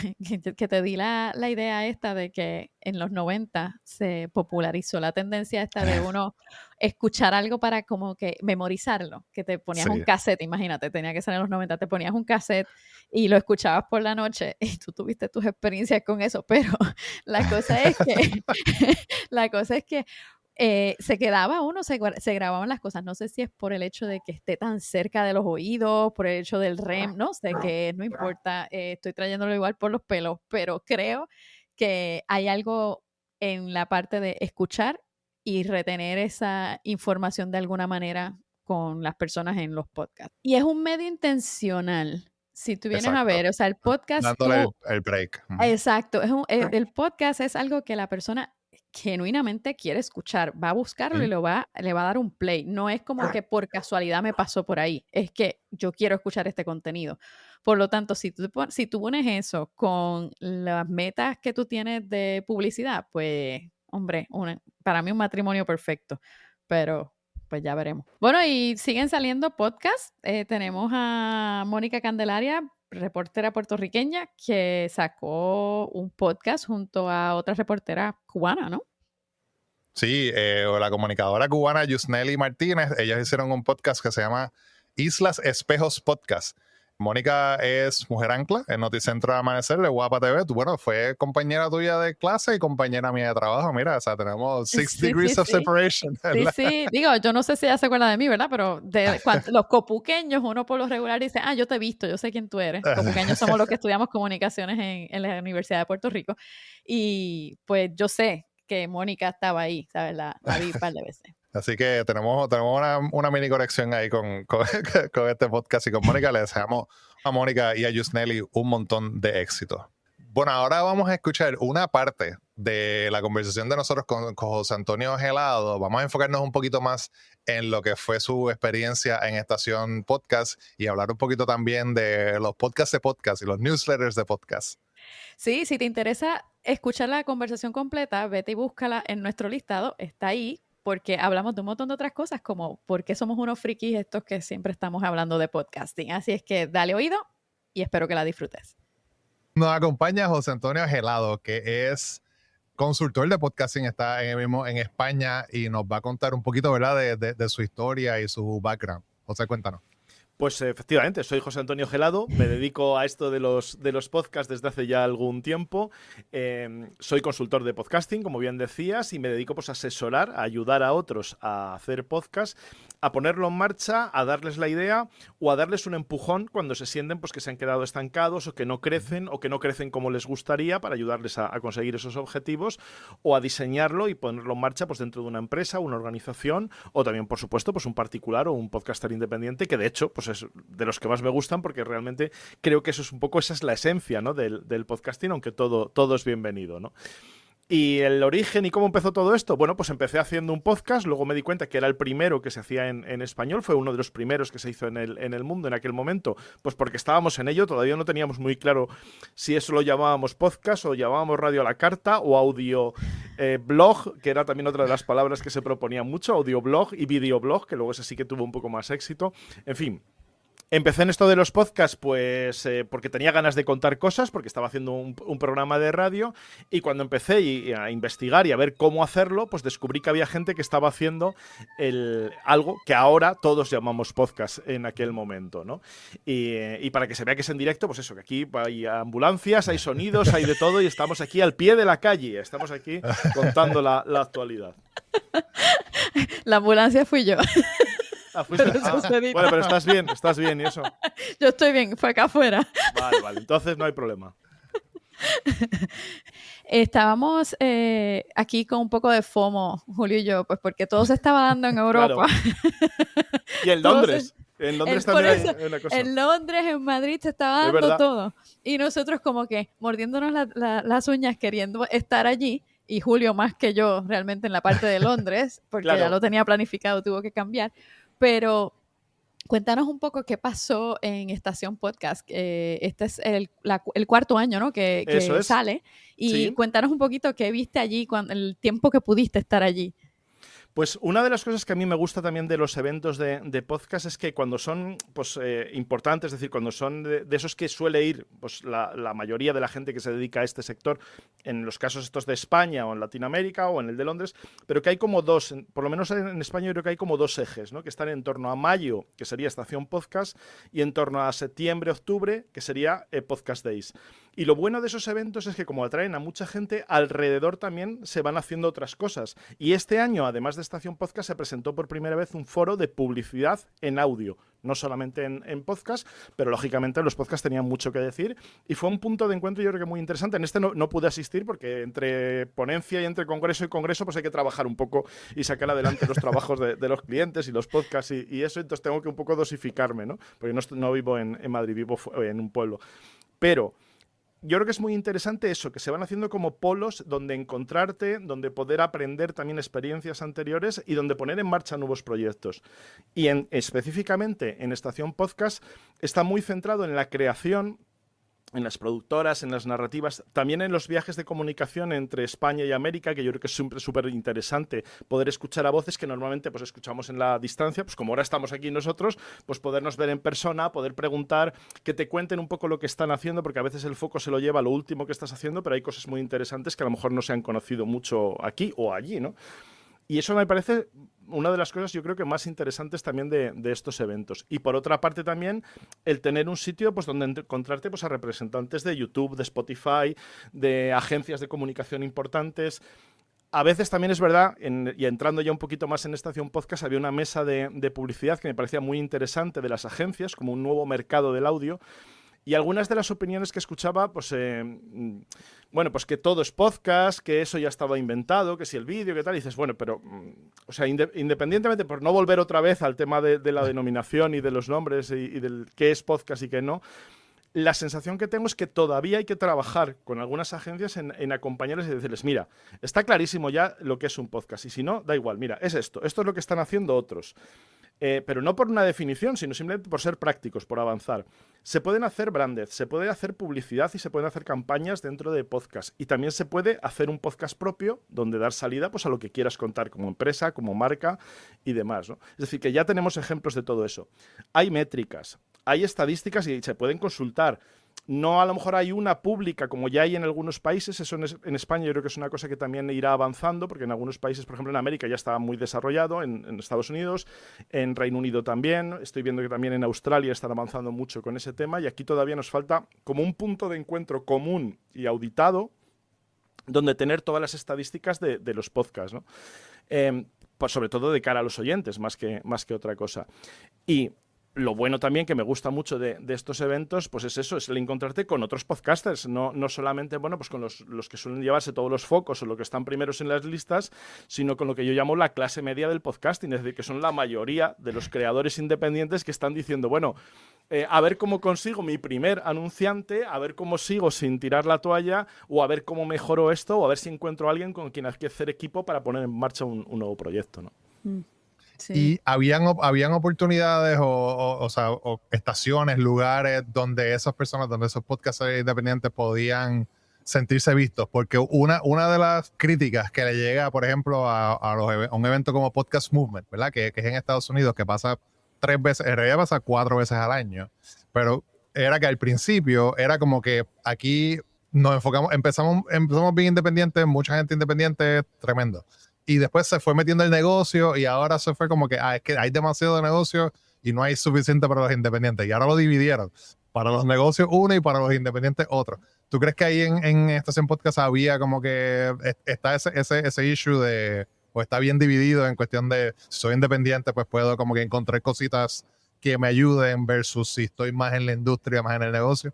[SPEAKER 2] que te di la idea esta de que en los 90 se popularizó la tendencia esta de uno escuchar algo para como que memorizarlo, que te ponías un cassette, imagínate, tenía que ser en los 90, te ponías un cassette y lo escuchabas por la noche y tú tuviste tus experiencias con eso, pero la cosa es que se quedaba uno, se grababan las cosas. No sé si es por el hecho de que esté tan cerca de los oídos, por el hecho del REM, no sé, que no importa, estoy trayéndolo igual por los pelos, pero creo que hay algo en la parte de escuchar y retener esa información de alguna manera con las personas en los podcasts. Y es un medio intencional. Si tú vienes a ver, o sea, el podcast...
[SPEAKER 1] Dándole el break.
[SPEAKER 2] Exacto. El podcast es algo que la persona genuinamente quiere escuchar, va a buscarlo y le va a dar un play. No es como que por casualidad me pasó por ahí, es que yo quiero escuchar este contenido. Por lo tanto, si tú pones eso con las metas que tú tienes de publicidad, pues, hombre, para mí un matrimonio perfecto, pero pues ya veremos. Bueno, y siguen saliendo podcasts. Tenemos a Mónica Candelaria, reportera puertorriqueña, que sacó un podcast junto a otra reportera cubana, ¿no?
[SPEAKER 1] Sí, la comunicadora cubana Yusneli Martínez, ellas hicieron un podcast que se llama Islas Espejos Podcast. Mónica es mujer ancla en Noticentro de Amanecer de Guapa TV. Bueno, fue compañera tuya de clase y compañera mía de trabajo. Mira, o sea, tenemos 6 degrees of separation. ¿Verdad?
[SPEAKER 2] Sí. Digo, yo no sé si ella se acuerda de mí, ¿verdad? Pero los copuqueños, uno por lo regular dice, yo te he visto, yo sé quién tú eres. Copuqueños somos los que estudiamos comunicaciones en la Universidad de Puerto Rico. Y pues yo sé que Mónica estaba ahí, ¿sabes? La vi un par de veces.
[SPEAKER 1] Así que tenemos una mini conexión ahí con este podcast y con Mónica. Le deseamos a Mónica y a Yusneli un montón de éxito. Bueno, ahora vamos a escuchar una parte de la conversación de nosotros con José Antonio Gelado. Vamos a enfocarnos un poquito más en lo que fue su experiencia en Estación Podcast y hablar un poquito también de los podcasts de podcast y los newsletters de podcast.
[SPEAKER 2] Sí, si te interesa escuchar la conversación completa, vete y búscala en nuestro listado, está ahí, porque hablamos de un montón de otras cosas, como por qué somos unos frikis estos que siempre estamos hablando de podcasting. Así es que dale oído y espero que la disfrutes.
[SPEAKER 1] Nos acompaña José Antonio Gelado, que es consultor de podcasting, está mismo en España y nos va a contar un poquito, ¿verdad?, de su historia y su background. José, cuéntanos.
[SPEAKER 3] Pues efectivamente, soy José Antonio Gelado, me dedico a esto de los podcasts desde hace ya algún tiempo. Soy consultor de podcasting, como bien decías, y me dedico pues a asesorar, a ayudar a otros a hacer podcast, a ponerlo en marcha, a darles la idea o a darles un empujón cuando se sienten pues que se han quedado estancados o que no crecen como les gustaría, para ayudarles a conseguir esos objetivos, o a diseñarlo y ponerlo en marcha pues dentro de una empresa, una organización, o también, por supuesto, pues un particular o un podcaster independiente, que de hecho pues es de los que más me gustan, porque realmente creo que esa es la esencia, ¿no?, del podcasting, aunque todo es bienvenido, ¿no? ¿Y el origen y cómo empezó todo esto? Bueno, pues empecé haciendo un podcast, luego me di cuenta que era el primero que se hacía en español, fue uno de los primeros que se hizo en el mundo en aquel momento, pues porque estábamos en ello, todavía no teníamos muy claro si eso lo llamábamos podcast o llamábamos radio a la carta o audio blog, que era también otra de las palabras que se proponían mucho, audioblog y videoblog, que luego ese sí que tuvo un poco más éxito, en fin. Empecé en esto de los podcasts, pues porque tenía ganas de contar cosas, porque estaba haciendo un programa de radio, y cuando empecé a investigar y a ver cómo hacerlo, pues descubrí que había gente que estaba haciendo algo que ahora todos llamamos podcast en aquel momento, ¿no? Y para que se vea que es en directo, pues eso, que aquí hay ambulancias, hay sonidos, hay de todo, y estamos aquí al pie de la calle, estamos aquí contando la actualidad.
[SPEAKER 2] La ambulancia fui yo.
[SPEAKER 3] Bueno, pero estás bien y eso.
[SPEAKER 2] Yo estoy bien, fue acá afuera.
[SPEAKER 3] Vale, entonces no hay problema.
[SPEAKER 2] Estábamos aquí con un poco de FOMO, Julio y yo, pues porque todo se estaba dando en Europa.
[SPEAKER 3] Claro. Y en Londres. En Londres también hay una cosa.
[SPEAKER 2] En Londres, en Madrid se estaba dando todo. Y nosotros como que mordiéndonos las uñas queriendo estar allí. Y Julio más que yo realmente en la parte de Londres, porque claro, ya lo tenía planificado, tuvo que cambiar. Pero cuéntanos un poco qué pasó en Estación Podcast. Este es el cuarto año, ¿no? que sale. Y sí, cuéntanos un poquito qué viste allí, el tiempo que pudiste estar allí.
[SPEAKER 3] Pues una de las cosas que a mí me gusta también de los eventos de podcast es que cuando son pues, importantes, es decir, cuando son de esos que suele ir pues, la mayoría de la gente que se dedica a este sector, en los casos estos de España o en Latinoamérica o en el de Londres, pero que hay como dos, por lo menos en España yo creo que hay como dos ejes, ¿no? Que están en torno a mayo, que sería Estación Podcast, y en torno a septiembre, octubre, que sería Podcast Days. Y lo bueno de esos eventos es que como atraen a mucha gente, alrededor también se van haciendo otras cosas. Y este año, además de Estación Podcast, se presentó por primera vez un foro de publicidad en audio. No solamente en podcast, pero lógicamente los podcasts tenían mucho que decir. Y fue un punto de encuentro yo creo que muy interesante. En este no pude asistir porque entre ponencia y entre congreso y congreso pues hay que trabajar un poco y sacar adelante los trabajos de los clientes y los podcasts y eso. Entonces tengo que un poco dosificarme, ¿no? Porque no vivo en Madrid, vivo en un pueblo. Pero yo creo que es muy interesante eso, que se van haciendo como polos donde encontrarte, donde poder aprender también experiencias anteriores y donde poner en marcha nuevos proyectos. Y específicamente en Estación Podcast está muy centrado en la creación, en las productoras, en las narrativas, también en los viajes de comunicación entre España y América, que yo creo que es súper interesante poder escuchar a voces que normalmente pues escuchamos en la distancia, pues como ahora estamos aquí nosotros, pues podernos ver en persona, poder preguntar, que te cuenten un poco lo que están haciendo, porque a veces el foco se lo lleva a lo último que estás haciendo, pero hay cosas muy interesantes que a lo mejor no se han conocido mucho aquí o allí, ¿no? Y eso me parece una de las cosas yo creo que más interesantes también de estos eventos. Y por otra parte también el tener un sitio pues, donde encontrarte pues, a representantes de YouTube, de Spotify, de agencias de comunicación importantes. A veces también es verdad, y entrando ya un poquito más en Estación Podcast, había una mesa de publicidad que me parecía muy interesante de las agencias, como un nuevo mercado del audio. Y algunas de las opiniones que escuchaba, pues, bueno, pues que todo es podcast, que eso ya estaba inventado, que si el vídeo, que tal, y dices, bueno, pero, o sea, independientemente, por no volver otra vez al tema de la denominación y de los nombres y del qué es podcast y qué no, la sensación que tengo es que todavía hay que trabajar con algunas agencias en acompañarles y decirles, mira, está clarísimo ya lo que es un podcast, y si no, da igual, mira, es esto es lo que están haciendo otros. Pero no por una definición, sino simplemente por ser prácticos, por avanzar. Se pueden hacer branded, se puede hacer publicidad y se pueden hacer campañas dentro de podcast. Y también se puede hacer un podcast propio donde dar salida pues, a lo que quieras contar como empresa, como marca y demás, ¿no? Es decir, que ya tenemos ejemplos de todo eso. Hay métricas, hay estadísticas y se pueden consultar. No a lo mejor hay una pública como ya hay en algunos países, eso en España yo creo que es una cosa que también irá avanzando, porque en algunos países, por ejemplo en América ya está muy desarrollado, en Estados Unidos, en Reino Unido también, estoy viendo que también en Australia están avanzando mucho con ese tema y aquí todavía nos falta como un punto de encuentro común y auditado donde tener todas las estadísticas de los podcasts, ¿no? Pues sobre todo de cara a los oyentes, más que otra cosa. Y lo bueno también que me gusta mucho de estos eventos, pues es eso, es el encontrarte con otros podcasters, no solamente, bueno, pues con los que suelen llevarse todos los focos o los que están primeros en las listas, sino con lo que yo llamo la clase media del podcasting, es decir, que son la mayoría de los creadores independientes que están diciendo, bueno, a ver cómo consigo mi primer anunciante, a ver cómo sigo sin tirar la toalla, o a ver cómo mejoro esto, o a ver si encuentro a alguien con quien hacer equipo para poner en marcha un nuevo proyecto, ¿no?
[SPEAKER 2] Sí.
[SPEAKER 1] Y habían oportunidades o sea, o estaciones, lugares donde esas personas, donde esos podcasters independientes podían sentirse vistos, porque una de las críticas que le llega, por ejemplo, a un evento como Podcast Movement, ¿verdad? Que es en Estados Unidos, que pasa 3 veces, en realidad pasa 4 veces al año, pero era que al principio era como que aquí nos enfocamos, empezamos bien independientes, mucha gente independiente, tremendo. Y después se fue metiendo el negocio y ahora se fue como que, es que hay demasiado negocio y no hay suficiente para los independientes. Y ahora lo dividieron. Para los negocios uno y para los independientes otro. ¿Tú crees que ahí en Estación Podcast había como que está ese issue de, o está bien dividido en cuestión de, si soy independiente, pues puedo como que encontrar cositas que me ayuden versus si estoy más en la industria, más en el negocio?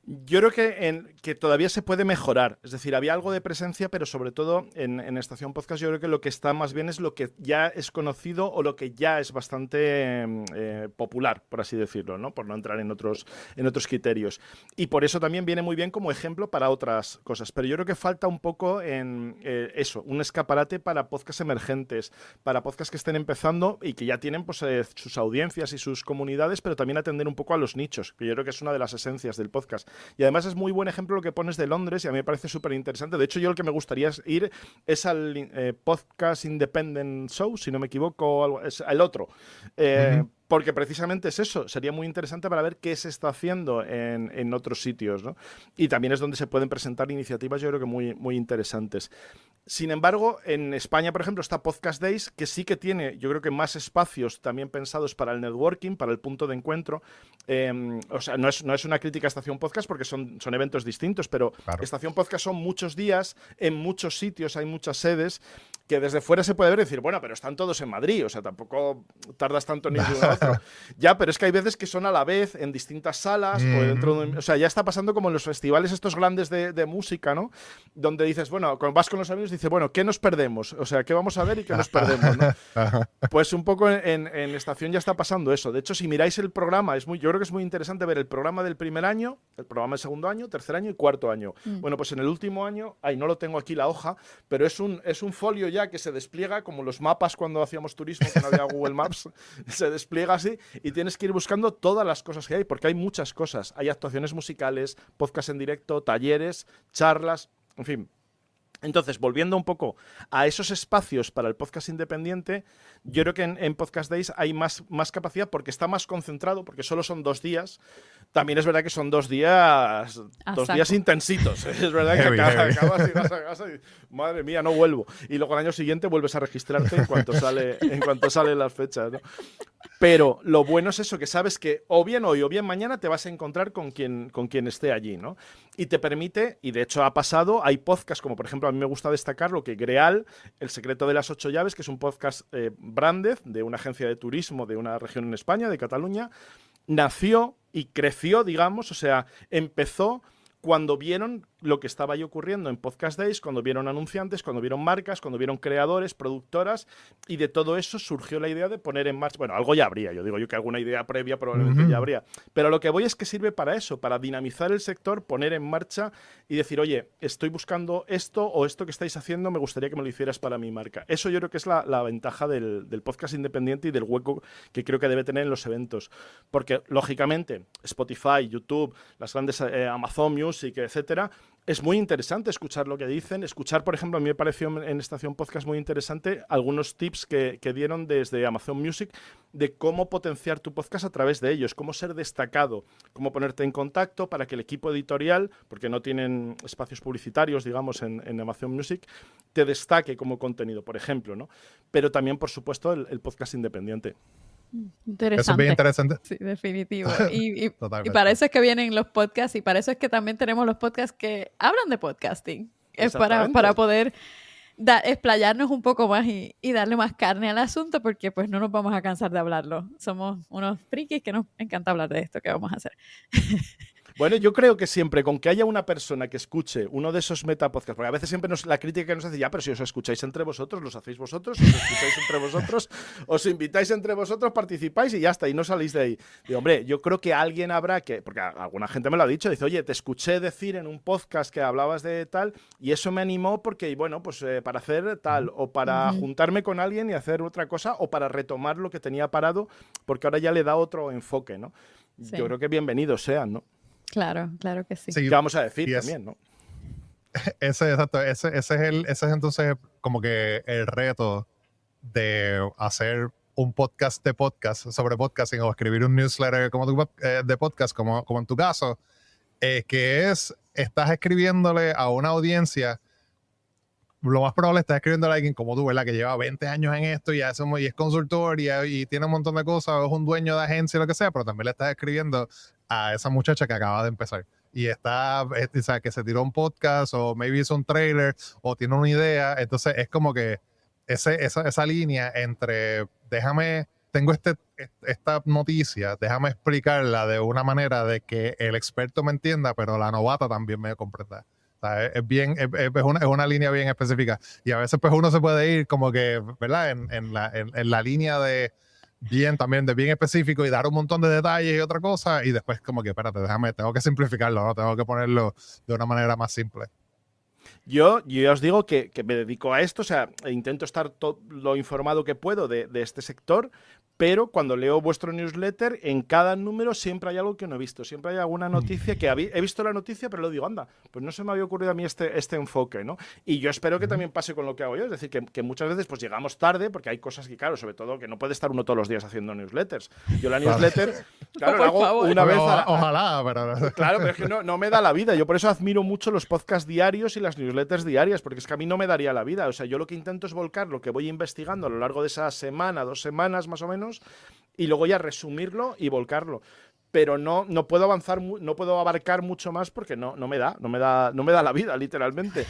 [SPEAKER 3] Yo creo que todavía se puede mejorar. Es decir, había algo de presencia, pero sobre todo en Estación Podcast yo creo que lo que está más bien es lo que ya es conocido o lo que ya es bastante popular, por así decirlo, ¿no? Por no entrar en otros criterios. Y por eso también viene muy bien como ejemplo para otras cosas. Pero yo creo que falta un poco en eso, un escaparate para podcasts emergentes, para podcasts que estén empezando y que ya tienen pues, sus audiencias y sus comunidades, pero también atender un poco a los nichos, que yo creo que es una de las esencias del podcast. Y además es muy buen ejemplo lo que pones de Londres y a mí me parece súper interesante. De hecho, yo lo que me gustaría ir es al Podcast Independent Show, si no me equivoco, es el otro. Porque precisamente es eso, sería muy interesante para ver qué se está haciendo en otros sitios, ¿no? Y también es donde se pueden presentar iniciativas, yo creo que muy, muy interesantes. Sin embargo, en España, por ejemplo, está Podcast Days, que sí que tiene, yo creo que más espacios también pensados para el networking, para el punto de encuentro. O sea, no es una crítica a Estación Podcast porque son eventos distintos, pero claro. Estación Podcast son muchos días, en muchos sitios, hay muchas sedes, que desde fuera se puede ver y decir, bueno, pero están todos en Madrid, o sea, tampoco tardas tanto en ir de uno a otro. Ya, pero es que hay veces que son a la vez, en distintas salas, o dentro de, o sea, ya está pasando como en los festivales estos grandes de música, ¿no? Donde dices, bueno, cuando vas con los amigos, dices, bueno, ¿qué nos perdemos? O sea, ¿qué vamos a ver y qué nos perdemos, ¿no? Pues un poco en Estación ya está pasando eso. De hecho, si miráis el programa, yo creo que es muy interesante ver el programa del primer año, el programa del segundo año, tercer año y cuarto año. Bueno, pues en el último año, no lo tengo aquí la hoja, pero es un folio ya que se despliega como los mapas cuando hacíamos turismo, que no había Google Maps, se despliega así y tienes que ir buscando todas las cosas que hay, porque hay muchas cosas. Hay actuaciones musicales, podcast en directo, talleres, charlas, en fin. Entonces, volviendo un poco a esos espacios para el podcast independiente, yo creo que en Podcast Days hay más capacidad porque está más concentrado, porque solo son 2 días. También es verdad que son 2 días, días intensitos. Es verdad que acabas y vas a casa y madre mía, no vuelvo. Y luego al año siguiente vuelves a registrarte en cuanto salen las fechas, ¿no? Pero lo bueno es eso, que sabes que o bien hoy o bien mañana te vas a encontrar con quien esté allí, ¿no? Y te permite, y de hecho ha pasado, hay podcasts como por ejemplo a mí me gusta destacar lo que Greal, El secreto de las 8 llaves, que es un podcast branded de una agencia de turismo de una región en España, de Cataluña, nació y creció, digamos, o sea, empezó cuando vieron lo que estaba ahí ocurriendo en Podcast Days, cuando vieron anunciantes, cuando vieron marcas, cuando vieron creadores, productoras, y de todo eso surgió la idea de poner en marcha, bueno, algo ya habría, yo digo yo que alguna idea previa probablemente ya habría, pero lo que voy es que sirve para eso, para dinamizar el sector, poner en marcha y decir, oye, estoy buscando esto o esto que estáis haciendo, me gustaría que me lo hicieras para mi marca. Eso yo creo que es la ventaja del podcast independiente y del hueco que creo que debe tener en los eventos, porque lógicamente Spotify, YouTube, las grandes Amazon Music, etcétera, es muy interesante escuchar lo que dicen, escuchar, por ejemplo, a mí me pareció en Estación Podcast muy interesante algunos tips que dieron desde Amazon Music de cómo potenciar tu podcast a través de ellos, cómo ser destacado, cómo ponerte en contacto para que el equipo editorial, porque no tienen espacios publicitarios, digamos, en Amazon Music, te destaque como contenido, por ejemplo, ¿no? Pero también, por supuesto, el podcast independiente.
[SPEAKER 2] Interesante.
[SPEAKER 1] Eso es bien interesante.
[SPEAKER 2] Sí, definitivo. Y para eso es que vienen los podcasts y para eso es que también tenemos los podcasts que hablan de podcasting. Es para poder explayarnos un poco más y darle más carne al asunto, porque pues no nos vamos a cansar de hablarlo. Somos unos frikis que nos encanta hablar de esto que vamos a hacer.
[SPEAKER 3] Bueno, yo creo que siempre con que haya una persona que escuche uno de esos metapodcasts, porque a veces siempre la crítica que nos hace, ya, pero si os escucháis entre vosotros, los hacéis vosotros, os escucháis entre vosotros, os invitáis entre vosotros, participáis y ya está, y no salís de ahí. Digo, hombre, yo creo que alguien habrá que, porque alguna gente me lo ha dicho, dice, oye, te escuché decir en un podcast que hablabas de tal, y eso me animó porque, bueno, pues para hacer tal, o para juntarme con alguien y hacer otra cosa, o para retomar lo que tenía parado, porque ahora ya le da otro enfoque, ¿no? Sí. Yo creo que bienvenidos sean, ¿no?
[SPEAKER 2] Claro, claro que sí.
[SPEAKER 3] ¿Qué vamos a decir también, no?
[SPEAKER 1] Exacto, ese es entonces como que el reto de hacer un podcast de podcast sobre podcasting o escribir un newsletter de podcast, como en tu caso, que estás escribiéndole a una audiencia. Lo más probable estás escribiéndole a alguien como tú, ¿verdad? Que lleva 20 años en esto y es consultor y tiene un montón de cosas, o es un dueño de agencia, lo que sea, pero también le estás escribiendo a esa muchacha que acaba de empezar. Y o sea, que se tiró un podcast, o maybe hizo un trailer, o tiene una idea. Entonces es como que esa línea entre tengo esta noticia, déjame explicarla de una manera de que el experto me entienda, pero la novata también me comprenda. O sea, es una línea bien específica. Y a veces pues uno se puede ir como que, ¿verdad? En la línea de bien específico y dar un montón de detalles y otra cosa, y después como que, espérate, tengo que simplificarlo, ¿no? Tengo que ponerlo de una manera más simple.
[SPEAKER 3] Yo ya os digo que me dedico a esto, o sea, intento estar todo lo informado que puedo de este sector, pero cuando leo vuestro newsletter, en cada número siempre hay algo que no he visto, siempre hay alguna noticia que he visto la noticia, pero lo digo, anda, pues no se me había ocurrido a mí este enfoque, ¿no? Y yo espero que también pase con lo que hago yo, es decir, que muchas veces pues llegamos tarde, porque hay cosas que, claro, sobre todo que no puede estar uno todos los días haciendo newsletters. Yo la newsletter, claro, la hago una vez
[SPEAKER 1] ojalá, pero...
[SPEAKER 3] Claro, pero es que no me da la vida. Yo por eso admiro mucho los podcasts diarios y las newsletters diarias, porque es que a mí no me daría la vida. O sea, yo lo que intento es volcar lo que voy investigando a lo largo de esa semana, 2 semanas más o menos, y luego ya resumirlo y volcarlo. Pero no puedo avanzar, no puedo abarcar mucho más porque no me da la vida, literalmente.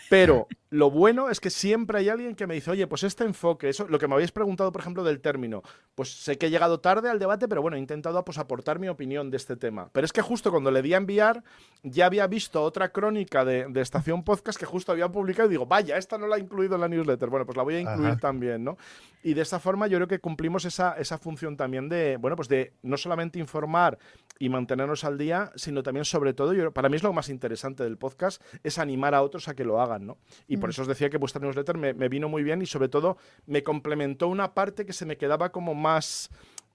[SPEAKER 3] Pero lo bueno es que siempre hay alguien que me dice, oye, pues este enfoque, eso, lo que me habéis preguntado, por ejemplo, del término, pues sé que he llegado tarde al debate, pero bueno, he intentado pues aportar mi opinión de este tema. Pero es que justo cuando le di a enviar, ya había visto otra crónica de Estación Podcast que justo había publicado y digo, vaya, esta no la he incluido en la newsletter, bueno, pues la voy a incluir también, ¿no? Y de esta forma yo creo que cumplimos esa función también de, bueno, pues de no solamente informar y mantenernos al día, sino también, sobre todo, para mí es lo más interesante del podcast, es animar a otros a que lo hagan, ¿no? Y por eso os decía que vuestra newsletter me vino muy bien y sobre todo me complementó una parte que se me quedaba como más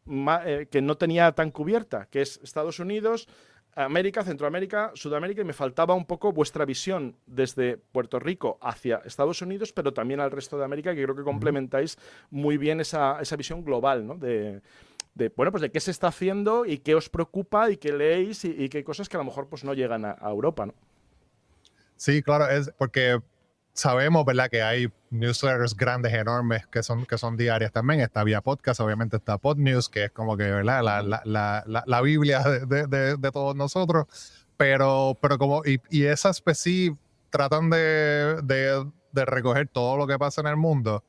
[SPEAKER 3] que no tenía tan cubierta, que es Estados Unidos, América, Centroamérica, Sudamérica, y me faltaba un poco vuestra visión desde Puerto Rico hacia Estados Unidos, pero también al resto de América, que creo que complementáis muy bien esa visión global, ¿no? Bueno, pues de qué se está haciendo y qué os preocupa y qué leéis y qué cosas que a lo mejor pues no llegan a Europa, ¿no?
[SPEAKER 1] Sí, claro, es porque sabemos, ¿verdad?, que hay newsletters grandes, enormes, que son diarias también. Está Vía Podcast, obviamente está PodNews, que es como que, ¿verdad?, la Biblia de todos nosotros. Pero como, y esas pues sí tratan de recoger todo lo que pasa en el mundo,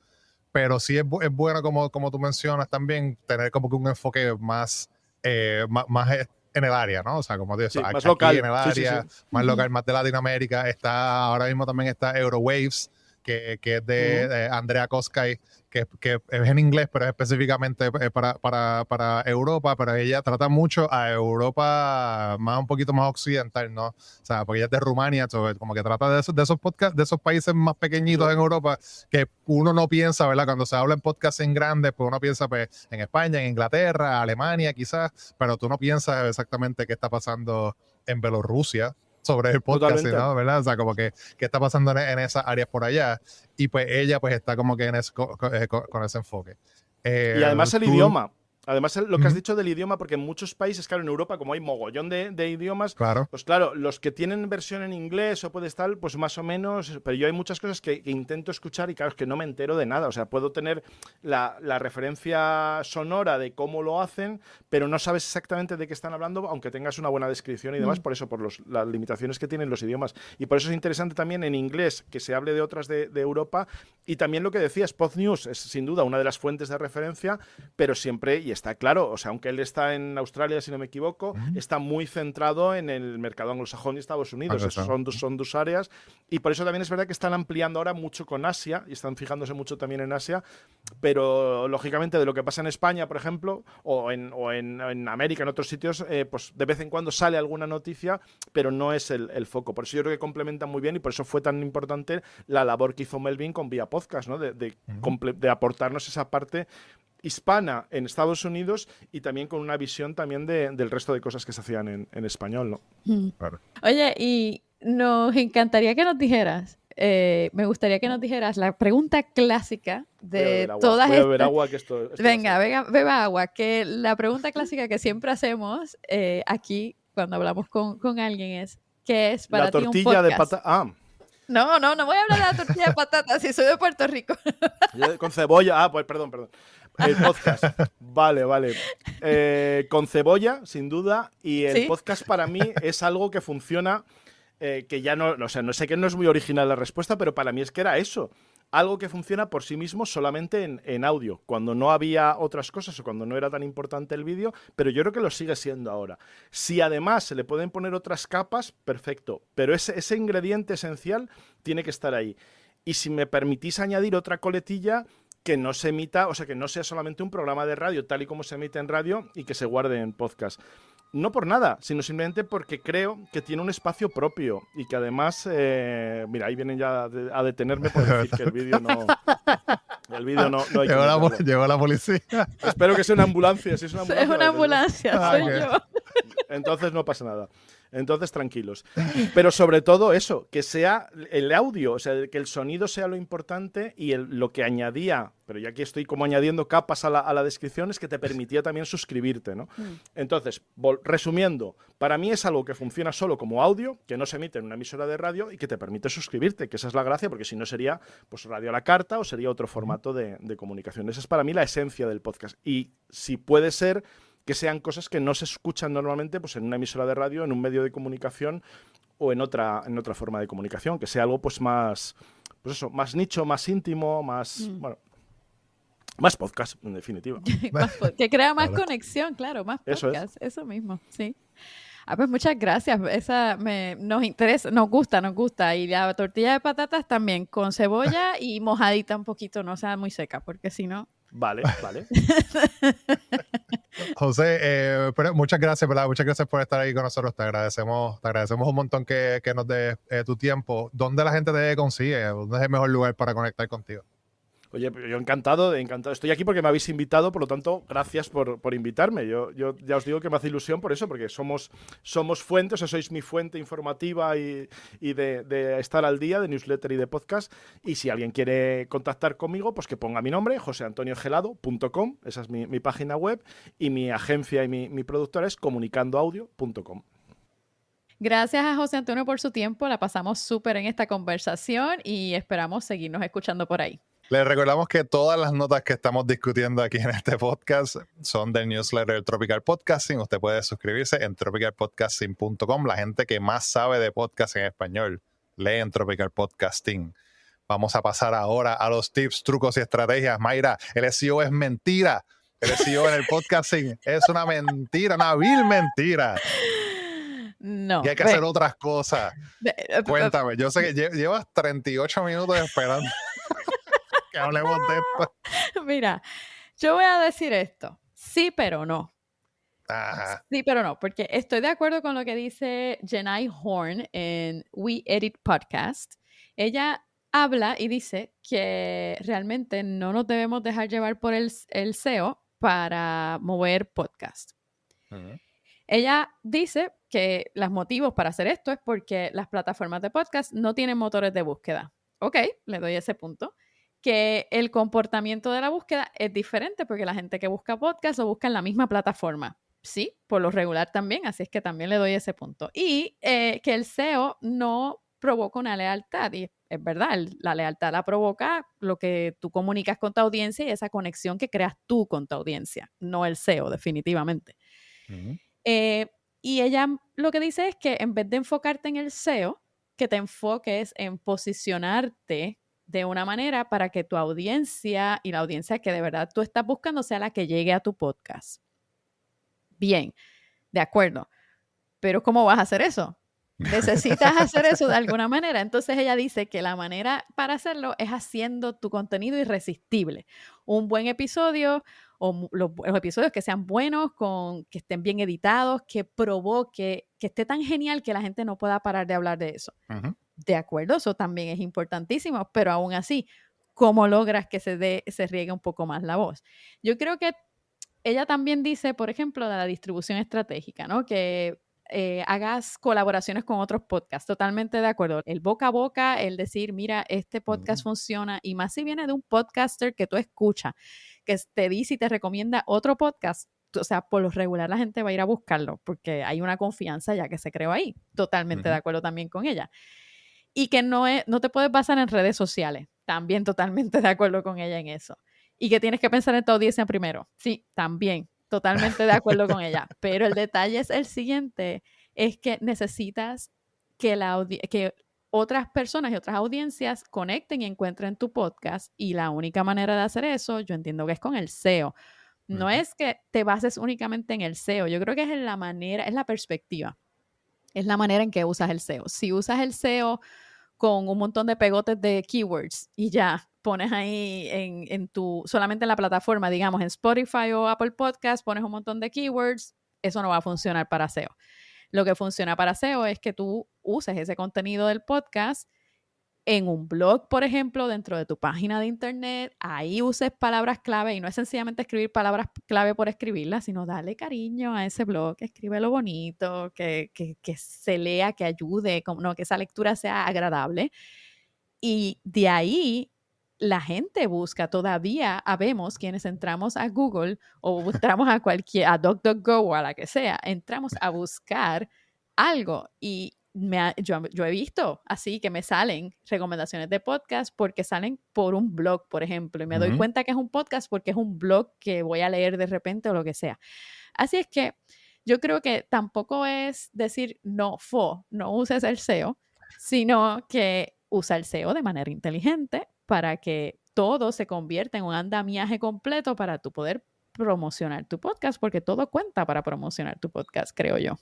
[SPEAKER 1] pero sí es bueno, como tú mencionas también, tener como que un enfoque más en el área, ¿no? O sea, como te digo,
[SPEAKER 3] más
[SPEAKER 1] aquí
[SPEAKER 3] local.
[SPEAKER 1] en el área, más local, más de Latinoamérica. Ahora mismo también está Eurowaves, que es de Andrea Koskay, que es en inglés, pero es específicamente para Europa, pero ella trata mucho a Europa un poquito más occidental, ¿no? O sea, porque ella es de Rumania, como que trata de esos podcasts, de esos países más pequeñitos en Europa, que uno no piensa, ¿verdad? Cuando se habla en podcasts en grandes, pues uno piensa pues, en España, en Inglaterra, Alemania quizás, pero tú no piensas exactamente qué está pasando en Bielorrusia sobre el podcast, ¿no? ¿Verdad? O sea, como que qué está pasando en esas áreas por allá. Y pues ella pues está como que con ese enfoque.
[SPEAKER 3] Y además el idioma. Además, lo que has dicho del idioma, porque en muchos países, claro, en Europa, como hay mogollón de idiomas,
[SPEAKER 1] Claro.
[SPEAKER 3] pues claro, los que tienen versión en inglés o puede estar, pues más o menos, pero yo hay muchas cosas que intento escuchar y claro, es que no me entero de nada. O sea, puedo tener la referencia sonora de cómo lo hacen, pero no sabes exactamente de qué están hablando, aunque tengas una buena descripción y demás, por eso, por las limitaciones que tienen los idiomas. Y por eso es interesante también en inglés que se hable de otras de Europa. Y también lo que decías, Podnews es sin duda una de las fuentes de referencia, pero siempre, y está claro, o sea, aunque él está en Australia, si no me equivoco, está muy centrado en el mercado anglosajón y Estados Unidos. Esos son dos áreas. Y por eso también es verdad que están ampliando ahora mucho con Asia y están fijándose mucho también en Asia, pero lógicamente de lo que pasa en España, por ejemplo, o en América, en otros sitios, pues de vez en cuando sale alguna noticia, pero no es el foco. Por eso yo creo que complementan muy bien y por eso fue tan importante la labor que hizo Melvin con Vía Podcast, ¿no? De aportarnos esa parte hispana en Estados Unidos y también con una visión también del resto de cosas que se hacían en español, ¿no?
[SPEAKER 1] Claro.
[SPEAKER 2] Oye, y nos encantaría que nos dijeras, me gustaría que nos dijeras la pregunta clásica de todas
[SPEAKER 3] estas... Voy a beber
[SPEAKER 2] estas...
[SPEAKER 3] agua, que esto
[SPEAKER 2] Venga, beba agua, que la pregunta clásica que siempre hacemos aquí cuando hablamos con alguien es, ¿qué es para ti un podcast?
[SPEAKER 3] La tortilla de patata...
[SPEAKER 2] No voy a hablar de la tortilla de patata, si soy de Puerto Rico.
[SPEAKER 3] Con cebolla, pues perdón. El podcast, vale. Con cebolla, sin duda, y el podcast para mí es algo que funciona, que ya no, o sea, no sé que no es muy original la respuesta, pero para mí es que era eso. Algo que funciona por sí mismo solamente en audio, cuando no había otras cosas o cuando no era tan importante el vídeo, pero yo creo que lo sigue siendo ahora. Si además se le pueden poner otras capas, perfecto, pero ese ingrediente esencial tiene que estar ahí. Y si me permitís añadir otra coletilla, que no se emita, o sea, que no sea solamente un programa de radio tal y como se emite en radio y que se guarde en podcast. No por nada, sino simplemente porque creo que tiene un espacio propio y que además, mira, ahí vienen ya a detenerme por decir que el vídeo no... El vídeo no hay que
[SPEAKER 1] llegó la policía.
[SPEAKER 3] Espero que sea una ambulancia. Si es una ambulancia,
[SPEAKER 2] es una ambulancia, soy yo.
[SPEAKER 3] Entonces no pasa nada. Entonces tranquilos. Pero sobre todo eso, que sea el audio, o sea, que el sonido sea lo importante y lo que añadía, pero ya aquí estoy como añadiendo capas a la descripción, es que te permitía también suscribirte, ¿no? Entonces, resumiendo, para mí es algo que funciona solo como audio, que no se emite en una emisora de radio y que te permite suscribirte, que esa es la gracia, porque si no sería pues radio a la carta o sería otro formato de comunicación. Esa es para mí la esencia del podcast. Y si puede ser que sean cosas que no se escuchan normalmente pues en una emisora de radio, en un medio de comunicación o en otra forma de comunicación, que sea algo pues más, pues eso, más nicho, más íntimo, más, bueno, más podcast, en definitiva.
[SPEAKER 2] Que crea más conexión, claro, más podcast, eso mismo, sí. Pues muchas gracias, nos interesa, nos gusta, y la tortilla de patatas también, con cebolla y mojadita un poquito, no sea muy seca, porque si no...
[SPEAKER 3] Vale.
[SPEAKER 1] José, muchas gracias, ¿verdad? Muchas gracias por estar ahí con nosotros. Te agradecemos un montón que nos des tu tiempo. ¿Dónde la gente te consigue? ¿Dónde es el mejor lugar para conectar contigo?
[SPEAKER 3] Oye, yo encantado. Estoy aquí porque me habéis invitado, por lo tanto, gracias por invitarme. Yo ya os digo que me hace ilusión por eso, porque somos fuentes, o sois mi fuente informativa y de estar al día, de newsletter y de podcast. Y si alguien quiere contactar conmigo, pues que ponga mi nombre, joseantoniogelado.com, esa es mi página web, y mi agencia y mi productora es comunicandoaudio.com.
[SPEAKER 2] Gracias a José Antonio por su tiempo, la pasamos súper en esta conversación y esperamos seguirnos escuchando por ahí.
[SPEAKER 1] Les recordamos que todas las notas que estamos discutiendo aquí en este podcast son del newsletter Tropical Podcasting. Usted puede suscribirse en tropicalpodcasting.com. La gente que más sabe de podcast en español lee en Tropical Podcasting. Vamos a pasar ahora a los tips, trucos y estrategias. Mayra, el SEO es mentira. El SEO en el podcasting es una mentira, una vil mentira.
[SPEAKER 2] No.
[SPEAKER 1] Y hay que hacer otras cosas. Cuéntame, yo sé que llevas 38 minutos esperando que hablemos de esto.
[SPEAKER 2] Mira, yo voy a decir esto. Sí, pero no.
[SPEAKER 1] Ajá.
[SPEAKER 2] Sí, pero no, porque estoy de acuerdo con lo que dice Jenai Horn en We Edit Podcast. Ella habla y dice que realmente no nos debemos dejar llevar por el SEO para mover podcast. Uh-huh. Ella dice que los motivos para hacer esto es porque las plataformas de podcast no tienen motores de búsqueda. Ok, le doy ese punto. que el comportamiento de la búsqueda es diferente porque la gente que busca podcast lo busca en la misma plataforma. Sí, por lo regular también, así es que también le doy ese punto. Y que el SEO no provoca una lealtad, y es verdad, la lealtad la provoca lo que tú comunicas con tu audiencia y esa conexión que creas tú con tu audiencia, no el SEO, definitivamente. Y ella lo que dice es que en vez de enfocarte en el SEO, que te enfoques en posicionarte de una manera para que tu audiencia y la audiencia que de verdad tú estás buscando sea la que llegue a tu podcast. Bien, de acuerdo. Pero ¿cómo vas a hacer eso? Necesitas hacer eso de alguna manera. Entonces ella dice que la manera para hacerlo es haciendo tu contenido irresistible. Un buen episodio o los episodios que sean buenos, que estén bien editados, que provoque, que esté tan genial que la gente no pueda parar de hablar de eso. De acuerdo, eso también es importantísimo, pero aún así, ¿cómo logras que se riegue un poco más la voz? Yo creo que ella también dice, por ejemplo, de la distribución estratégica, ¿no? Que hagas colaboraciones con otros podcasts, totalmente de acuerdo. El boca a boca, el decir, mira, este podcast funciona, y más si viene de un podcaster que tú escuchas, que te dice y te recomienda otro podcast, o sea, por lo regular la gente va a ir a buscarlo, porque hay una confianza ya que se creó ahí. Totalmente de acuerdo también con ella. Y que no te puedes basar en redes sociales, también totalmente de acuerdo con ella en eso. Y que tienes que pensar en tu audiencia primero, sí, también. Totalmente de acuerdo con ella. Pero el detalle es el siguiente, es que necesitas que otras personas y otras audiencias conecten y encuentren tu podcast, y la única manera de hacer eso, yo entiendo que es con el SEO. No es que te bases únicamente en el SEO, yo creo que es la perspectiva. Es la manera en que usas el SEO. Si usas el SEO con un montón de pegotes de keywords y ya pones ahí solamente en la plataforma, digamos en Spotify o Apple Podcast, pones un montón de keywords, eso no va a funcionar para SEO. Lo que funciona para SEO es que tú uses ese contenido del podcast en un blog, por ejemplo, dentro de tu página de internet, ahí uses palabras clave, y no es sencillamente escribir palabras clave por escribirlas, sino darle cariño a ese blog, escríbelo bonito, que se lea, que ayude, que esa lectura sea agradable. Y de ahí la gente busca, todavía habemos quienes entramos a Google o entramos a DuckDuckGo o a la que sea, entramos a buscar algo, y yo he visto así que me salen recomendaciones de podcast porque salen por un blog, por ejemplo, y me doy cuenta que es un podcast porque es un blog que voy a leer de repente o lo que sea. Así es que yo creo que tampoco es decir no uses el SEO, sino que usa el SEO de manera inteligente para que todo se convierta en un andamiaje completo para tú poder promocionar tu podcast, porque todo cuenta para promocionar tu podcast, creo yo.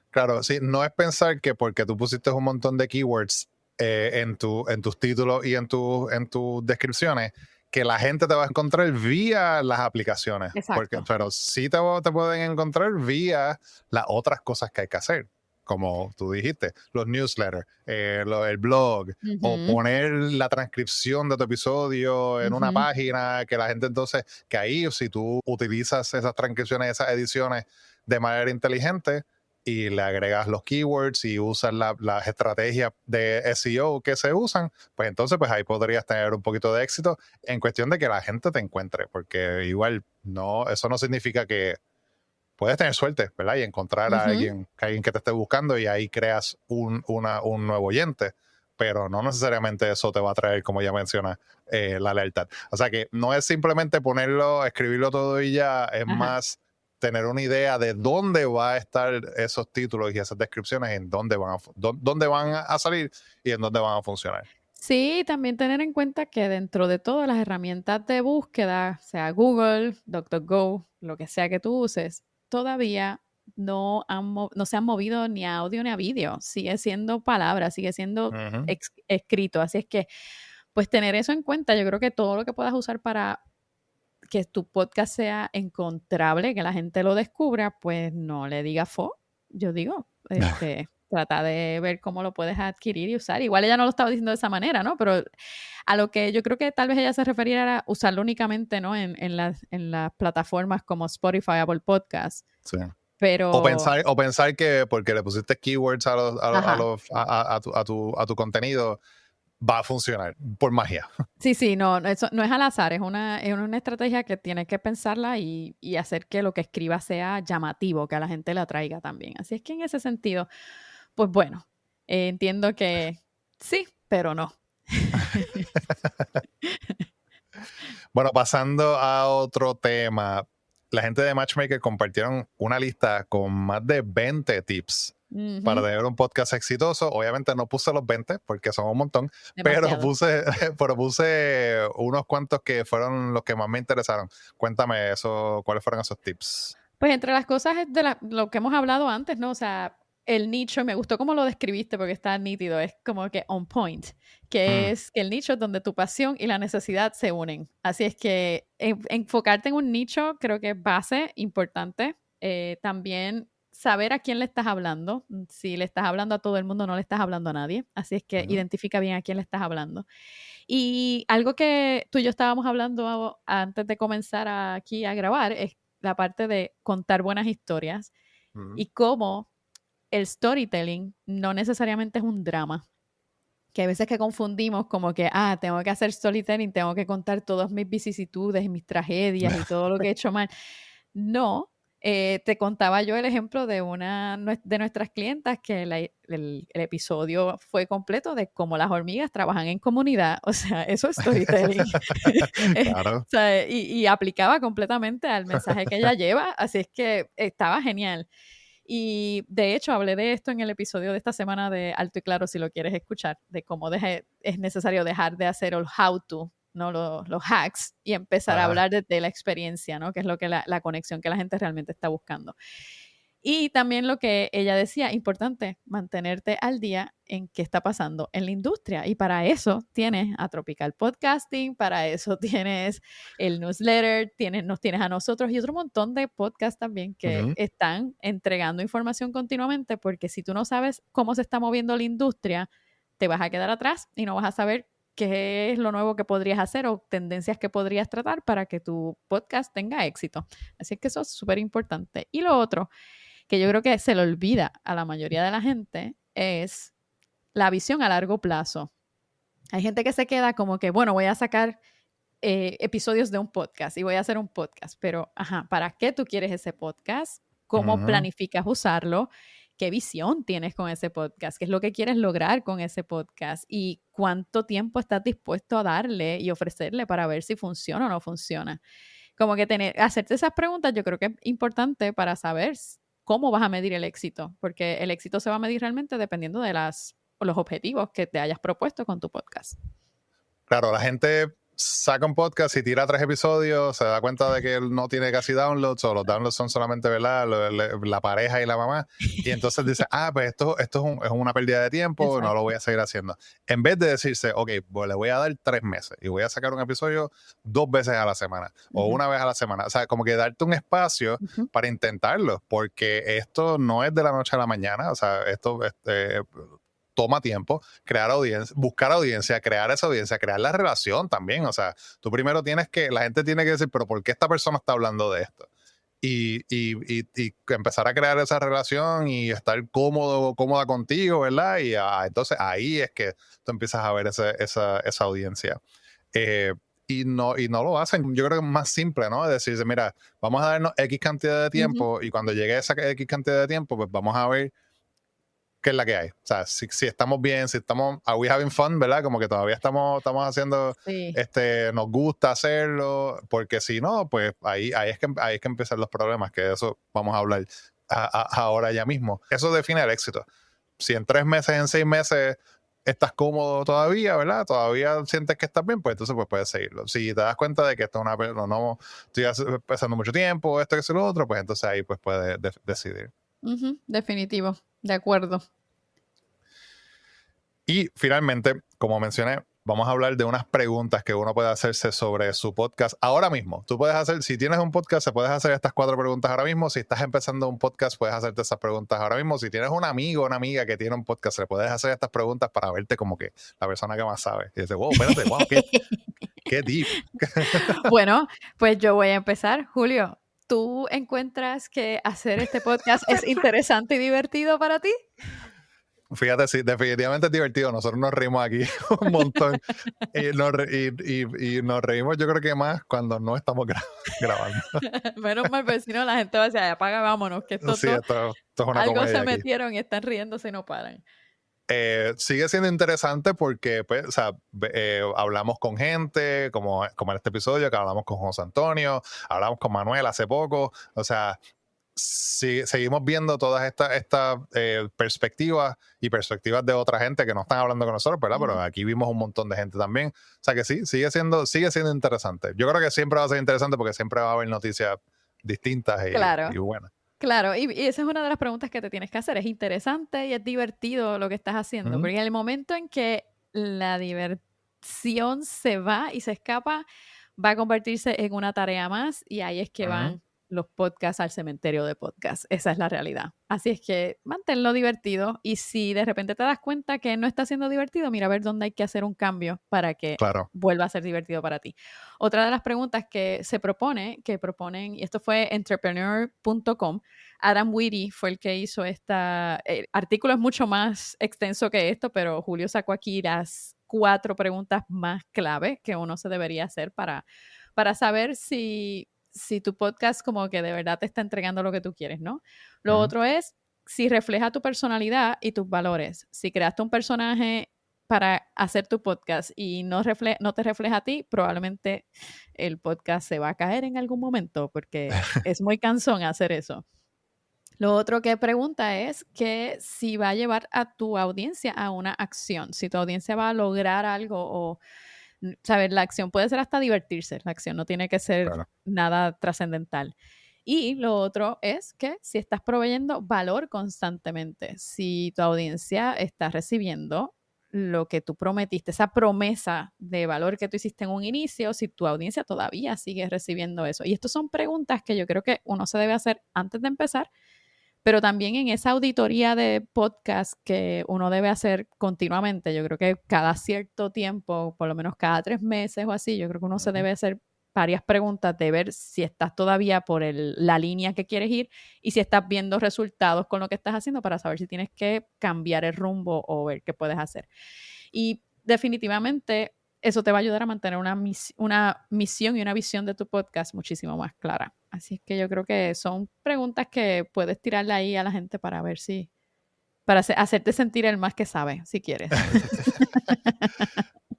[SPEAKER 1] Claro, sí, no es pensar que porque tú pusiste un montón de keywords en tus títulos y en tus descripciones, que la gente te va a encontrar vía las aplicaciones.
[SPEAKER 2] Exacto.
[SPEAKER 1] Pero sí te pueden encontrar vía las otras cosas que hay que hacer, como tú dijiste, los newsletters, el blog, o poner la transcripción de tu episodio en una página, que la gente entonces, que ahí si tú utilizas esas transcripciones, esas ediciones de manera inteligente, y le agregas los keywords y usas las estrategias de SEO que se usan, pues entonces pues ahí podrías tener un poquito de éxito en cuestión de que la gente te encuentre, porque igual eso no significa que puedes tener suerte, ¿verdad? Y encontrar a alguien que te esté buscando, y ahí creas un nuevo oyente, pero no necesariamente eso te va a traer, como ya menciona, la lealtad. O sea que no es simplemente escribirlo todo y ya, es más tener una idea de dónde va a estar esos títulos y esas descripciones, en dónde van a salir y en dónde van a funcionar.
[SPEAKER 2] Sí, también tener en cuenta que dentro de todas las herramientas de búsqueda, sea Google, DuckDuckGo, lo que sea que tú uses, todavía no se han movido ni a audio ni a vídeo. Sigue siendo palabras, sigue siendo escrito. Así es que, pues tener eso en cuenta, yo creo que todo lo que puedas usar para que tu podcast sea encontrable, que la gente lo descubra, pues no le digas yo digo, trata de ver cómo lo puedes adquirir y usar. Igual ella no lo estaba diciendo de esa manera, ¿no? Pero a lo que yo creo que tal vez ella se refería era usarlo únicamente, ¿no? En las plataformas como Spotify, Apple Podcasts.
[SPEAKER 1] Sí.
[SPEAKER 2] Pero...
[SPEAKER 1] O pensar que porque le pusiste keywords a tu contenido, va a funcionar por magia.
[SPEAKER 2] Sí, no, eso no es al azar, es una estrategia que tienes que pensarla y hacer que lo que escriba sea llamativo, que a la gente le atraiga también. Así es que en ese sentido, pues bueno, entiendo que sí, pero no.
[SPEAKER 1] Bueno, pasando a otro tema, la gente de Matchmaker compartieron una lista con más de 20 tips para tener un podcast exitoso. Obviamente no puse los 20 porque son un montón, pero puse unos cuantos que fueron los que más me interesaron. Cuéntame eso, ¿cuáles fueron esos tips?
[SPEAKER 2] Pues entre las cosas es de lo que hemos hablado antes, ¿no? O sea, el nicho, me gustó cómo lo describiste porque está nítido, es como que on point, que es que el nicho es donde tu pasión y la necesidad se unen. Así es que enfocarte en un nicho creo que es base importante. También saber a quién le estás hablando. Si le estás hablando a todo el mundo, no le estás hablando a nadie. Así es que identifica bien a quién le estás hablando. Y algo que tú y yo estábamos hablando antes de comenzar aquí a grabar es la parte de contar buenas historias y cómo el storytelling no necesariamente es un drama. Que hay veces que confundimos como que, tengo que hacer storytelling, tengo que contar todas mis vicisitudes y mis tragedias y todo lo que he hecho mal. No, te contaba yo el ejemplo de una de nuestras clientas que el episodio fue completo de cómo las hormigas trabajan en comunidad. O sea, eso es storytelling.
[SPEAKER 1] Claro.
[SPEAKER 2] O sea, y aplicaba completamente al mensaje que ella lleva, así es que estaba genial. Y de hecho hablé de esto en el episodio de esta semana de Alto y Claro, si lo quieres escuchar, de cómo es necesario dejar de hacer el how to, ¿no? Los hacks y empezar a hablar de la experiencia, ¿no? Que es lo que la conexión que la gente realmente está buscando. Y también lo que ella decía, importante, mantenerte al día en qué está pasando en la industria. Y para eso tienes a Tropical Podcasting, para eso tienes el newsletter, nos tienes a nosotros y otro montón de podcasts también que están entregando información continuamente, porque si tú no sabes cómo se está moviendo la industria, te vas a quedar atrás y no vas a saber qué es lo nuevo que podrías hacer o tendencias que podrías tratar para que tu podcast tenga éxito. Así es que eso es súper importante. Y lo otro que yo creo que se le olvida a la mayoría de la gente es la visión a largo plazo. Hay gente que se queda como que, bueno, voy a sacar episodios de un podcast y voy a hacer un podcast, pero, ¿para qué tú quieres ese podcast? ¿Cómo planificas usarlo? ¿Qué visión tienes con ese podcast? ¿Qué es lo que quieres lograr con ese podcast? ¿Y cuánto tiempo estás dispuesto a darle y ofrecerle para ver si funciona o no funciona? Como que hacerte esas preguntas yo creo que es importante para saber cómo vas a medir el éxito, porque el éxito se va a medir realmente dependiendo de los objetivos que te hayas propuesto con tu podcast.
[SPEAKER 1] Claro, la gente saca un podcast y tira 3 episodios, se da cuenta de que él no tiene casi downloads, o los downloads son solamente, ¿verdad?, la pareja y la mamá, y entonces dice, pues esto es una pérdida de tiempo. Exacto. No lo voy a seguir haciendo. En vez de decirse, ok, pues le voy a dar 3 meses y voy a sacar un episodio 2 veces a la semana o una vez a la semana. O sea, como que darte un espacio para intentarlo, porque esto no es de la noche a la mañana. O sea, esto toma tiempo, crear audiencia, buscar audiencia, crear esa audiencia, crear la relación también. O sea, tú primero la gente tiene que decir, pero ¿por qué esta persona está hablando de esto? Y empezar a crear esa relación y estar cómoda contigo, ¿verdad? Y entonces ahí es que tú empiezas a ver esa audiencia. Y no lo hacen. Yo creo que es más simple, ¿no? Es decir, mira, vamos a darnos X cantidad de tiempo y cuando llegue esa X cantidad de tiempo, pues vamos a ver qué es la que hay. O sea, si estamos bien, si estamos, are we having fun, ¿verdad? Como que todavía estamos haciendo, nos gusta hacerlo, porque si no, pues ahí es que empiezan los problemas, que de eso vamos a hablar ahora ya mismo. Eso define el éxito. Si en 3 meses, en 6 meses estás cómodo todavía, ¿verdad? Todavía sientes que estás bien, pues entonces pues puedes seguirlo. Si te das cuenta de que esto es no estoy pasando mucho tiempo, esto, que es lo otro, pues entonces ahí pues puedes decidir.
[SPEAKER 2] Definitivo, de acuerdo.
[SPEAKER 1] Y finalmente, como mencioné, vamos a hablar de unas preguntas que uno puede hacerse sobre su podcast ahora mismo. Tú puedes hacer, si tienes un podcast, se puedes hacer estas 4 preguntas ahora mismo. Si estás empezando un podcast, puedes hacerte esas preguntas ahora mismo. Si tienes un amigo o una amiga que tiene un podcast, le puedes hacer estas preguntas para verte como que la persona que más sabe. Y dices, wow, espérate, wow, qué deep.
[SPEAKER 2] Bueno, pues yo voy a empezar. Julio, ¿tú encuentras que hacer este podcast es interesante y divertido para ti?
[SPEAKER 1] Fíjate, sí, definitivamente es divertido. Nosotros nos reímos aquí un montón. Y nos reímos, yo creo que más cuando no estamos grabando.
[SPEAKER 2] Menos mal, porque si no la gente va a decir, "Ay, apaga, vámonos, que estos
[SPEAKER 1] Sí,
[SPEAKER 2] dos
[SPEAKER 1] esto es una
[SPEAKER 2] algo se
[SPEAKER 1] comedia aquí.
[SPEAKER 2] metieron y están riéndose y no paran".
[SPEAKER 1] Sigue siendo interesante porque pues, o sea, hablamos con gente, como en este episodio, que hablamos con José Antonio, hablamos con Manuel hace poco. O sea, seguimos viendo todas estas perspectivas y perspectivas de otra gente que no están hablando con nosotros, ¿verdad? Pero aquí vimos un montón de gente también. O sea que sí, sigue siendo interesante. Yo creo que siempre va a ser interesante porque siempre va a haber noticias distintas
[SPEAKER 2] Claro.
[SPEAKER 1] y buenas.
[SPEAKER 2] Claro, y esa es una de las preguntas que te tienes que hacer. Es interesante y es divertido lo que estás haciendo, porque en el momento en que la diversión se va y se escapa, va a convertirse en una tarea más y ahí es que van los podcasts al cementerio de podcasts. Esa es la realidad. Así es que manténlo divertido y si de repente te das cuenta que no está siendo divertido, mira a ver dónde hay que hacer un cambio para que vuelva a ser divertido para ti. Otra de las preguntas que proponen, y esto fue entrepreneur.com, Adam Whitty fue el que hizo el artículo es mucho más extenso que esto, pero Julio sacó aquí las 4 preguntas más clave que uno se debería hacer para saber si tu podcast como que de verdad te está entregando lo que tú quieres, ¿no? Lo otro es si refleja tu personalidad y tus valores. Si creaste un personaje para hacer tu podcast y no te refleja a ti, probablemente el podcast se va a caer en algún momento porque es muy cansón hacer eso. Lo otro que pregunta es que si va a llevar a tu audiencia a una acción, si tu audiencia va a lograr algo o, ¿sabes? La acción puede ser hasta divertirse, la acción no tiene que ser nada trascendental. Y lo otro es que si estás proveyendo valor constantemente, si tu audiencia está recibiendo lo que tú prometiste, esa promesa de valor que tú hiciste en un inicio, si tu audiencia todavía sigue recibiendo eso. Y estas son preguntas que yo creo que uno se debe hacer antes de empezar, pero también en esa auditoría de podcast que uno debe hacer continuamente. Yo creo que cada cierto tiempo, por lo menos cada 3 meses o así, yo creo que uno se debe hacer varias preguntas de ver si estás todavía por la línea que quieres ir y si estás viendo resultados con lo que estás haciendo para saber si tienes que cambiar el rumbo o ver qué puedes hacer. Y definitivamente eso te va a ayudar a mantener una misión y una visión de tu podcast muchísimo más clara. Así es que yo creo que son preguntas que puedes tirarle ahí a la gente para ver si, para hacerte sentir el más que sabe, si quieres.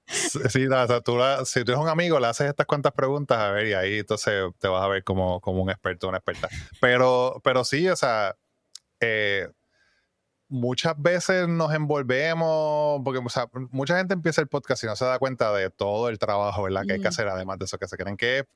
[SPEAKER 1] Sí, o sea, si tú eres un amigo, le haces estas cuantas preguntas, a ver, y ahí entonces te vas a ver como un experto, una experta. Pero sí, o sea, muchas veces nos envolvemos, porque o sea, mucha gente empieza el podcast y no se da cuenta de todo el trabajo, ¿verdad? Que hay que hacer, además de eso, que se creen que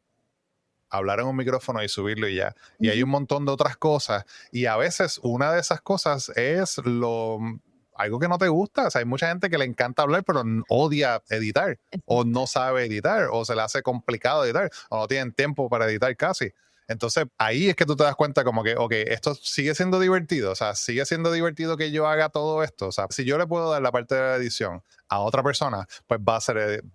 [SPEAKER 1] hablar en un micrófono y subirlo y ya. Y hay un montón de otras cosas. Y a veces una de esas cosas es algo que no te gusta. O sea, hay mucha gente que le encanta hablar, pero odia editar. O no sabe editar. O se le hace complicado editar. O no tienen tiempo para editar casi. Entonces, ahí es que tú te das cuenta como que, ok, esto sigue siendo divertido. O sea, sigue siendo divertido que yo haga todo esto. O sea, si yo le puedo dar la parte de la edición a otra persona, pues va a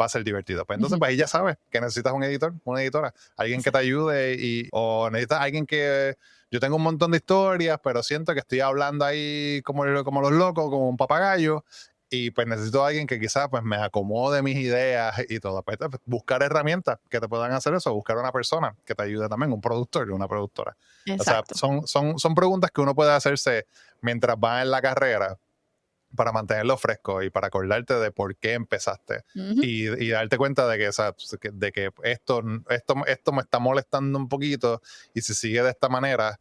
[SPEAKER 1] ser divertido. Pues entonces, pues ahí ya sabes que necesitas un editor, una editora, alguien que te ayude o necesitas alguien que... Yo tengo un montón de historias, pero siento que estoy hablando ahí como los locos, como un papagayo. Y pues necesito a alguien que quizás pues me acomode mis ideas y todo. Pues, buscar herramientas que te puedan hacer eso, buscar una persona que te ayude también, un productor y una productora.
[SPEAKER 2] Exacto.
[SPEAKER 1] O sea, son preguntas que uno puede hacerse mientras va en la carrera para mantenerlo fresco y para acordarte de por qué empezaste y darte cuenta de que, o sea, de que esto me está molestando un poquito y si sigue de esta manera,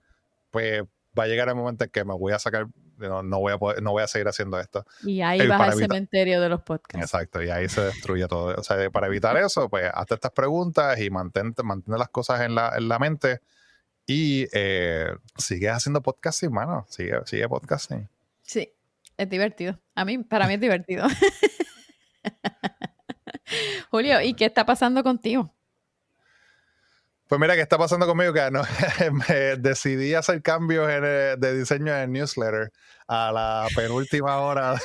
[SPEAKER 1] pues va a llegar el momento en que me voy a sacar, no voy a seguir haciendo esto.
[SPEAKER 2] Y ahí vas al cementerio de los podcasts.
[SPEAKER 1] Exacto, y ahí se destruye todo. O sea, para evitar eso, pues hazte estas preguntas y mantén las cosas en la mente y sigue haciendo podcasting, mano. Sigue podcasting.
[SPEAKER 2] Sí, es divertido. Para mí es divertido. Julio, ¿y qué está pasando contigo?
[SPEAKER 1] Pues mira, ¿qué está pasando conmigo? Que me decidí hacer cambios de diseño en el newsletter a la penúltima hora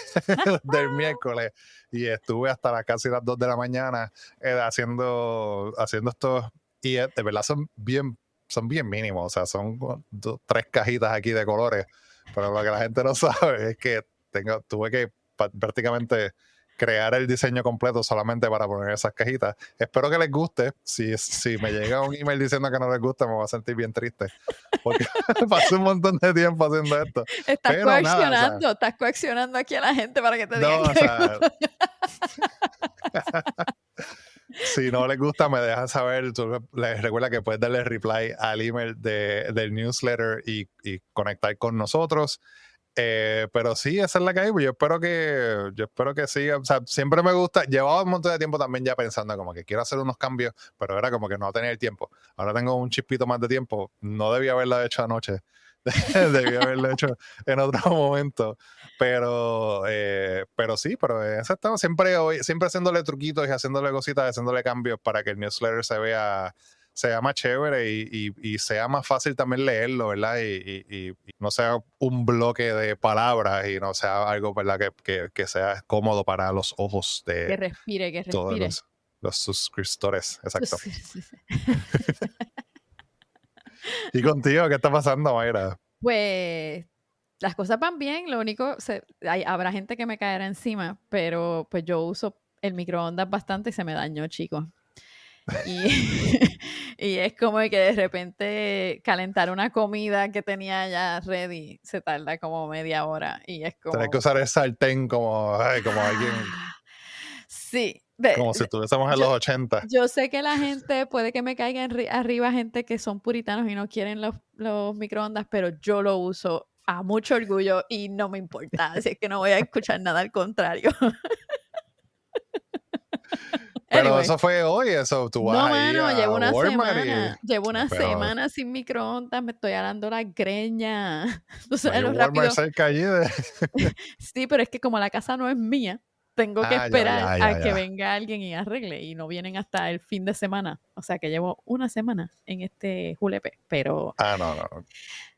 [SPEAKER 1] del miércoles y estuve hasta casi las 2 de la mañana haciendo estos y de verdad son bien mínimos, o sea, son 3 cajitas aquí de colores, pero lo que la gente no sabe es que tuve que prácticamente crear el diseño completo solamente para poner esas cajitas. Espero que les guste. Si me llega un email diciendo que no les gusta, me voy a sentir bien triste. Porque pasé un montón de tiempo haciendo esto.
[SPEAKER 2] Estás
[SPEAKER 1] Pero
[SPEAKER 2] coaccionando,
[SPEAKER 1] nada, o sea,
[SPEAKER 2] estás coaccionando aquí a la gente para que te digan
[SPEAKER 1] no, o
[SPEAKER 2] que
[SPEAKER 1] sea, si no les gusta, me dejan saber. Tú les recuerda que puedes darle reply al email del newsletter y conectar con nosotros. Pero sí, esa es la que hay. Yo espero que siga. O sea, siempre me gusta. Llevaba un montón de tiempo también ya pensando como que quiero hacer unos cambios, pero era como que no tenía el tiempo. Ahora tengo un chispito más de tiempo. No debía haberlo hecho anoche. Debía haberlo hecho en otro momento. Pero sí, pero eso estamos siempre haciéndole truquitos y haciéndole cositas, haciéndole cambios para que el newsletter sea más chévere y sea más fácil también leerlo, ¿verdad? Y no sea un bloque de palabras y no sea algo, ¿verdad? Que sea cómodo para los ojos
[SPEAKER 2] que
[SPEAKER 1] de
[SPEAKER 2] respire.
[SPEAKER 1] todos los suscriptores. Exacto. ¿Y contigo qué está pasando, Mayra?
[SPEAKER 2] Pues las cosas van bien, lo único, habrá gente que me caerá encima, pero pues yo uso el microondas bastante y se me dañó, chicos. Y es como que de repente calentar una comida que tenía ya ready se tarda como media hora y es como...
[SPEAKER 1] Tenés que usar el sartén como alguien,
[SPEAKER 2] Sí.
[SPEAKER 1] como si estuviésemos en los 80.
[SPEAKER 2] Yo sé que la gente, puede que me caiga arriba gente que son puritanos y no quieren los microondas, pero yo lo uso a mucho orgullo y no me importa, así es que no voy a escuchar nada al contrario.
[SPEAKER 1] Pero
[SPEAKER 2] Anyway.
[SPEAKER 1] eso fue hoy, eso tú vas ahí a
[SPEAKER 2] llevo una
[SPEAKER 1] Walmart
[SPEAKER 2] semana sin microondas, me estoy alando la greña. Tú
[SPEAKER 1] no
[SPEAKER 2] sabes
[SPEAKER 1] hay
[SPEAKER 2] lo
[SPEAKER 1] un
[SPEAKER 2] rápido.
[SPEAKER 1] Walmart cerca allí de...
[SPEAKER 2] Sí, pero es que como la casa no es mía, tengo que
[SPEAKER 1] Ah,
[SPEAKER 2] esperar
[SPEAKER 1] ya.
[SPEAKER 2] a que venga alguien y arregle, y no vienen hasta el fin de semana. O sea que llevo una semana en este julepe, pero
[SPEAKER 1] No.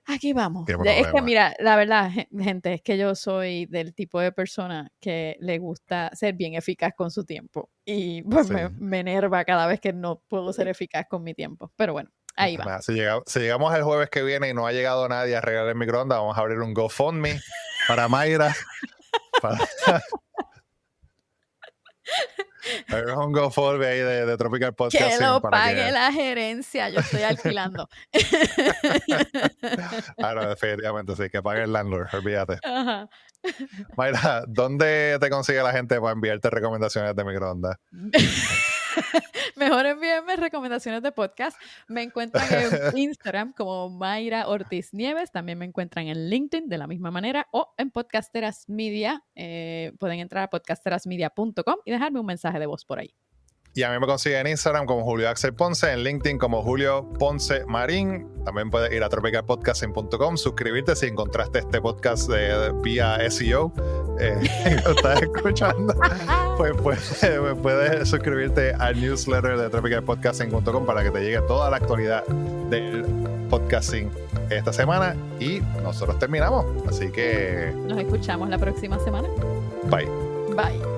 [SPEAKER 2] aquí vamos.
[SPEAKER 1] Qué
[SPEAKER 2] Es que
[SPEAKER 1] problema.
[SPEAKER 2] mira, la verdad, gente, es que yo soy del tipo de persona que le gusta ser bien eficaz con su tiempo. Y pues
[SPEAKER 1] Sí.
[SPEAKER 2] me enerva cada vez que no puedo ser eficaz con mi tiempo. Pero bueno, ahí va.
[SPEAKER 1] Nada, si llegamos el jueves que viene y no ha llegado nadie a regalar el microondas, vamos a abrir un GoFundMe para Mayra. Hay un GoFundMe ahí de Tropical Podcast.
[SPEAKER 2] Que lo pague la gerencia, yo estoy alquilando.
[SPEAKER 1] No, definitivamente, sí, que pague el landlord, olvídate.
[SPEAKER 2] Ajá.
[SPEAKER 1] Mayra, ¿dónde te consigue la gente para enviarte recomendaciones de microondas?
[SPEAKER 2] Mejor envíenme recomendaciones de podcast. Me encuentran en Instagram como Mayra Ortiz Nieves. También me encuentran en LinkedIn de la misma manera o en Podcasteras Media. Pueden entrar a podcasterasmedia.com y dejarme un mensaje de voz por ahí.
[SPEAKER 1] Y a mí me consiguen en Instagram como Julio Axel Ponce, en LinkedIn como Julio Ponce Marín. También puedes ir a tropicalpodcasting.com, suscribirte si encontraste este podcast vía SEO. Lo estás escuchando. Pues puedes suscribirte al newsletter de tropicalpodcasting.com para que te llegue toda la actualidad del podcasting esta semana. Y nosotros terminamos. Así que...
[SPEAKER 2] Nos escuchamos la próxima semana.
[SPEAKER 1] Bye.
[SPEAKER 2] Bye.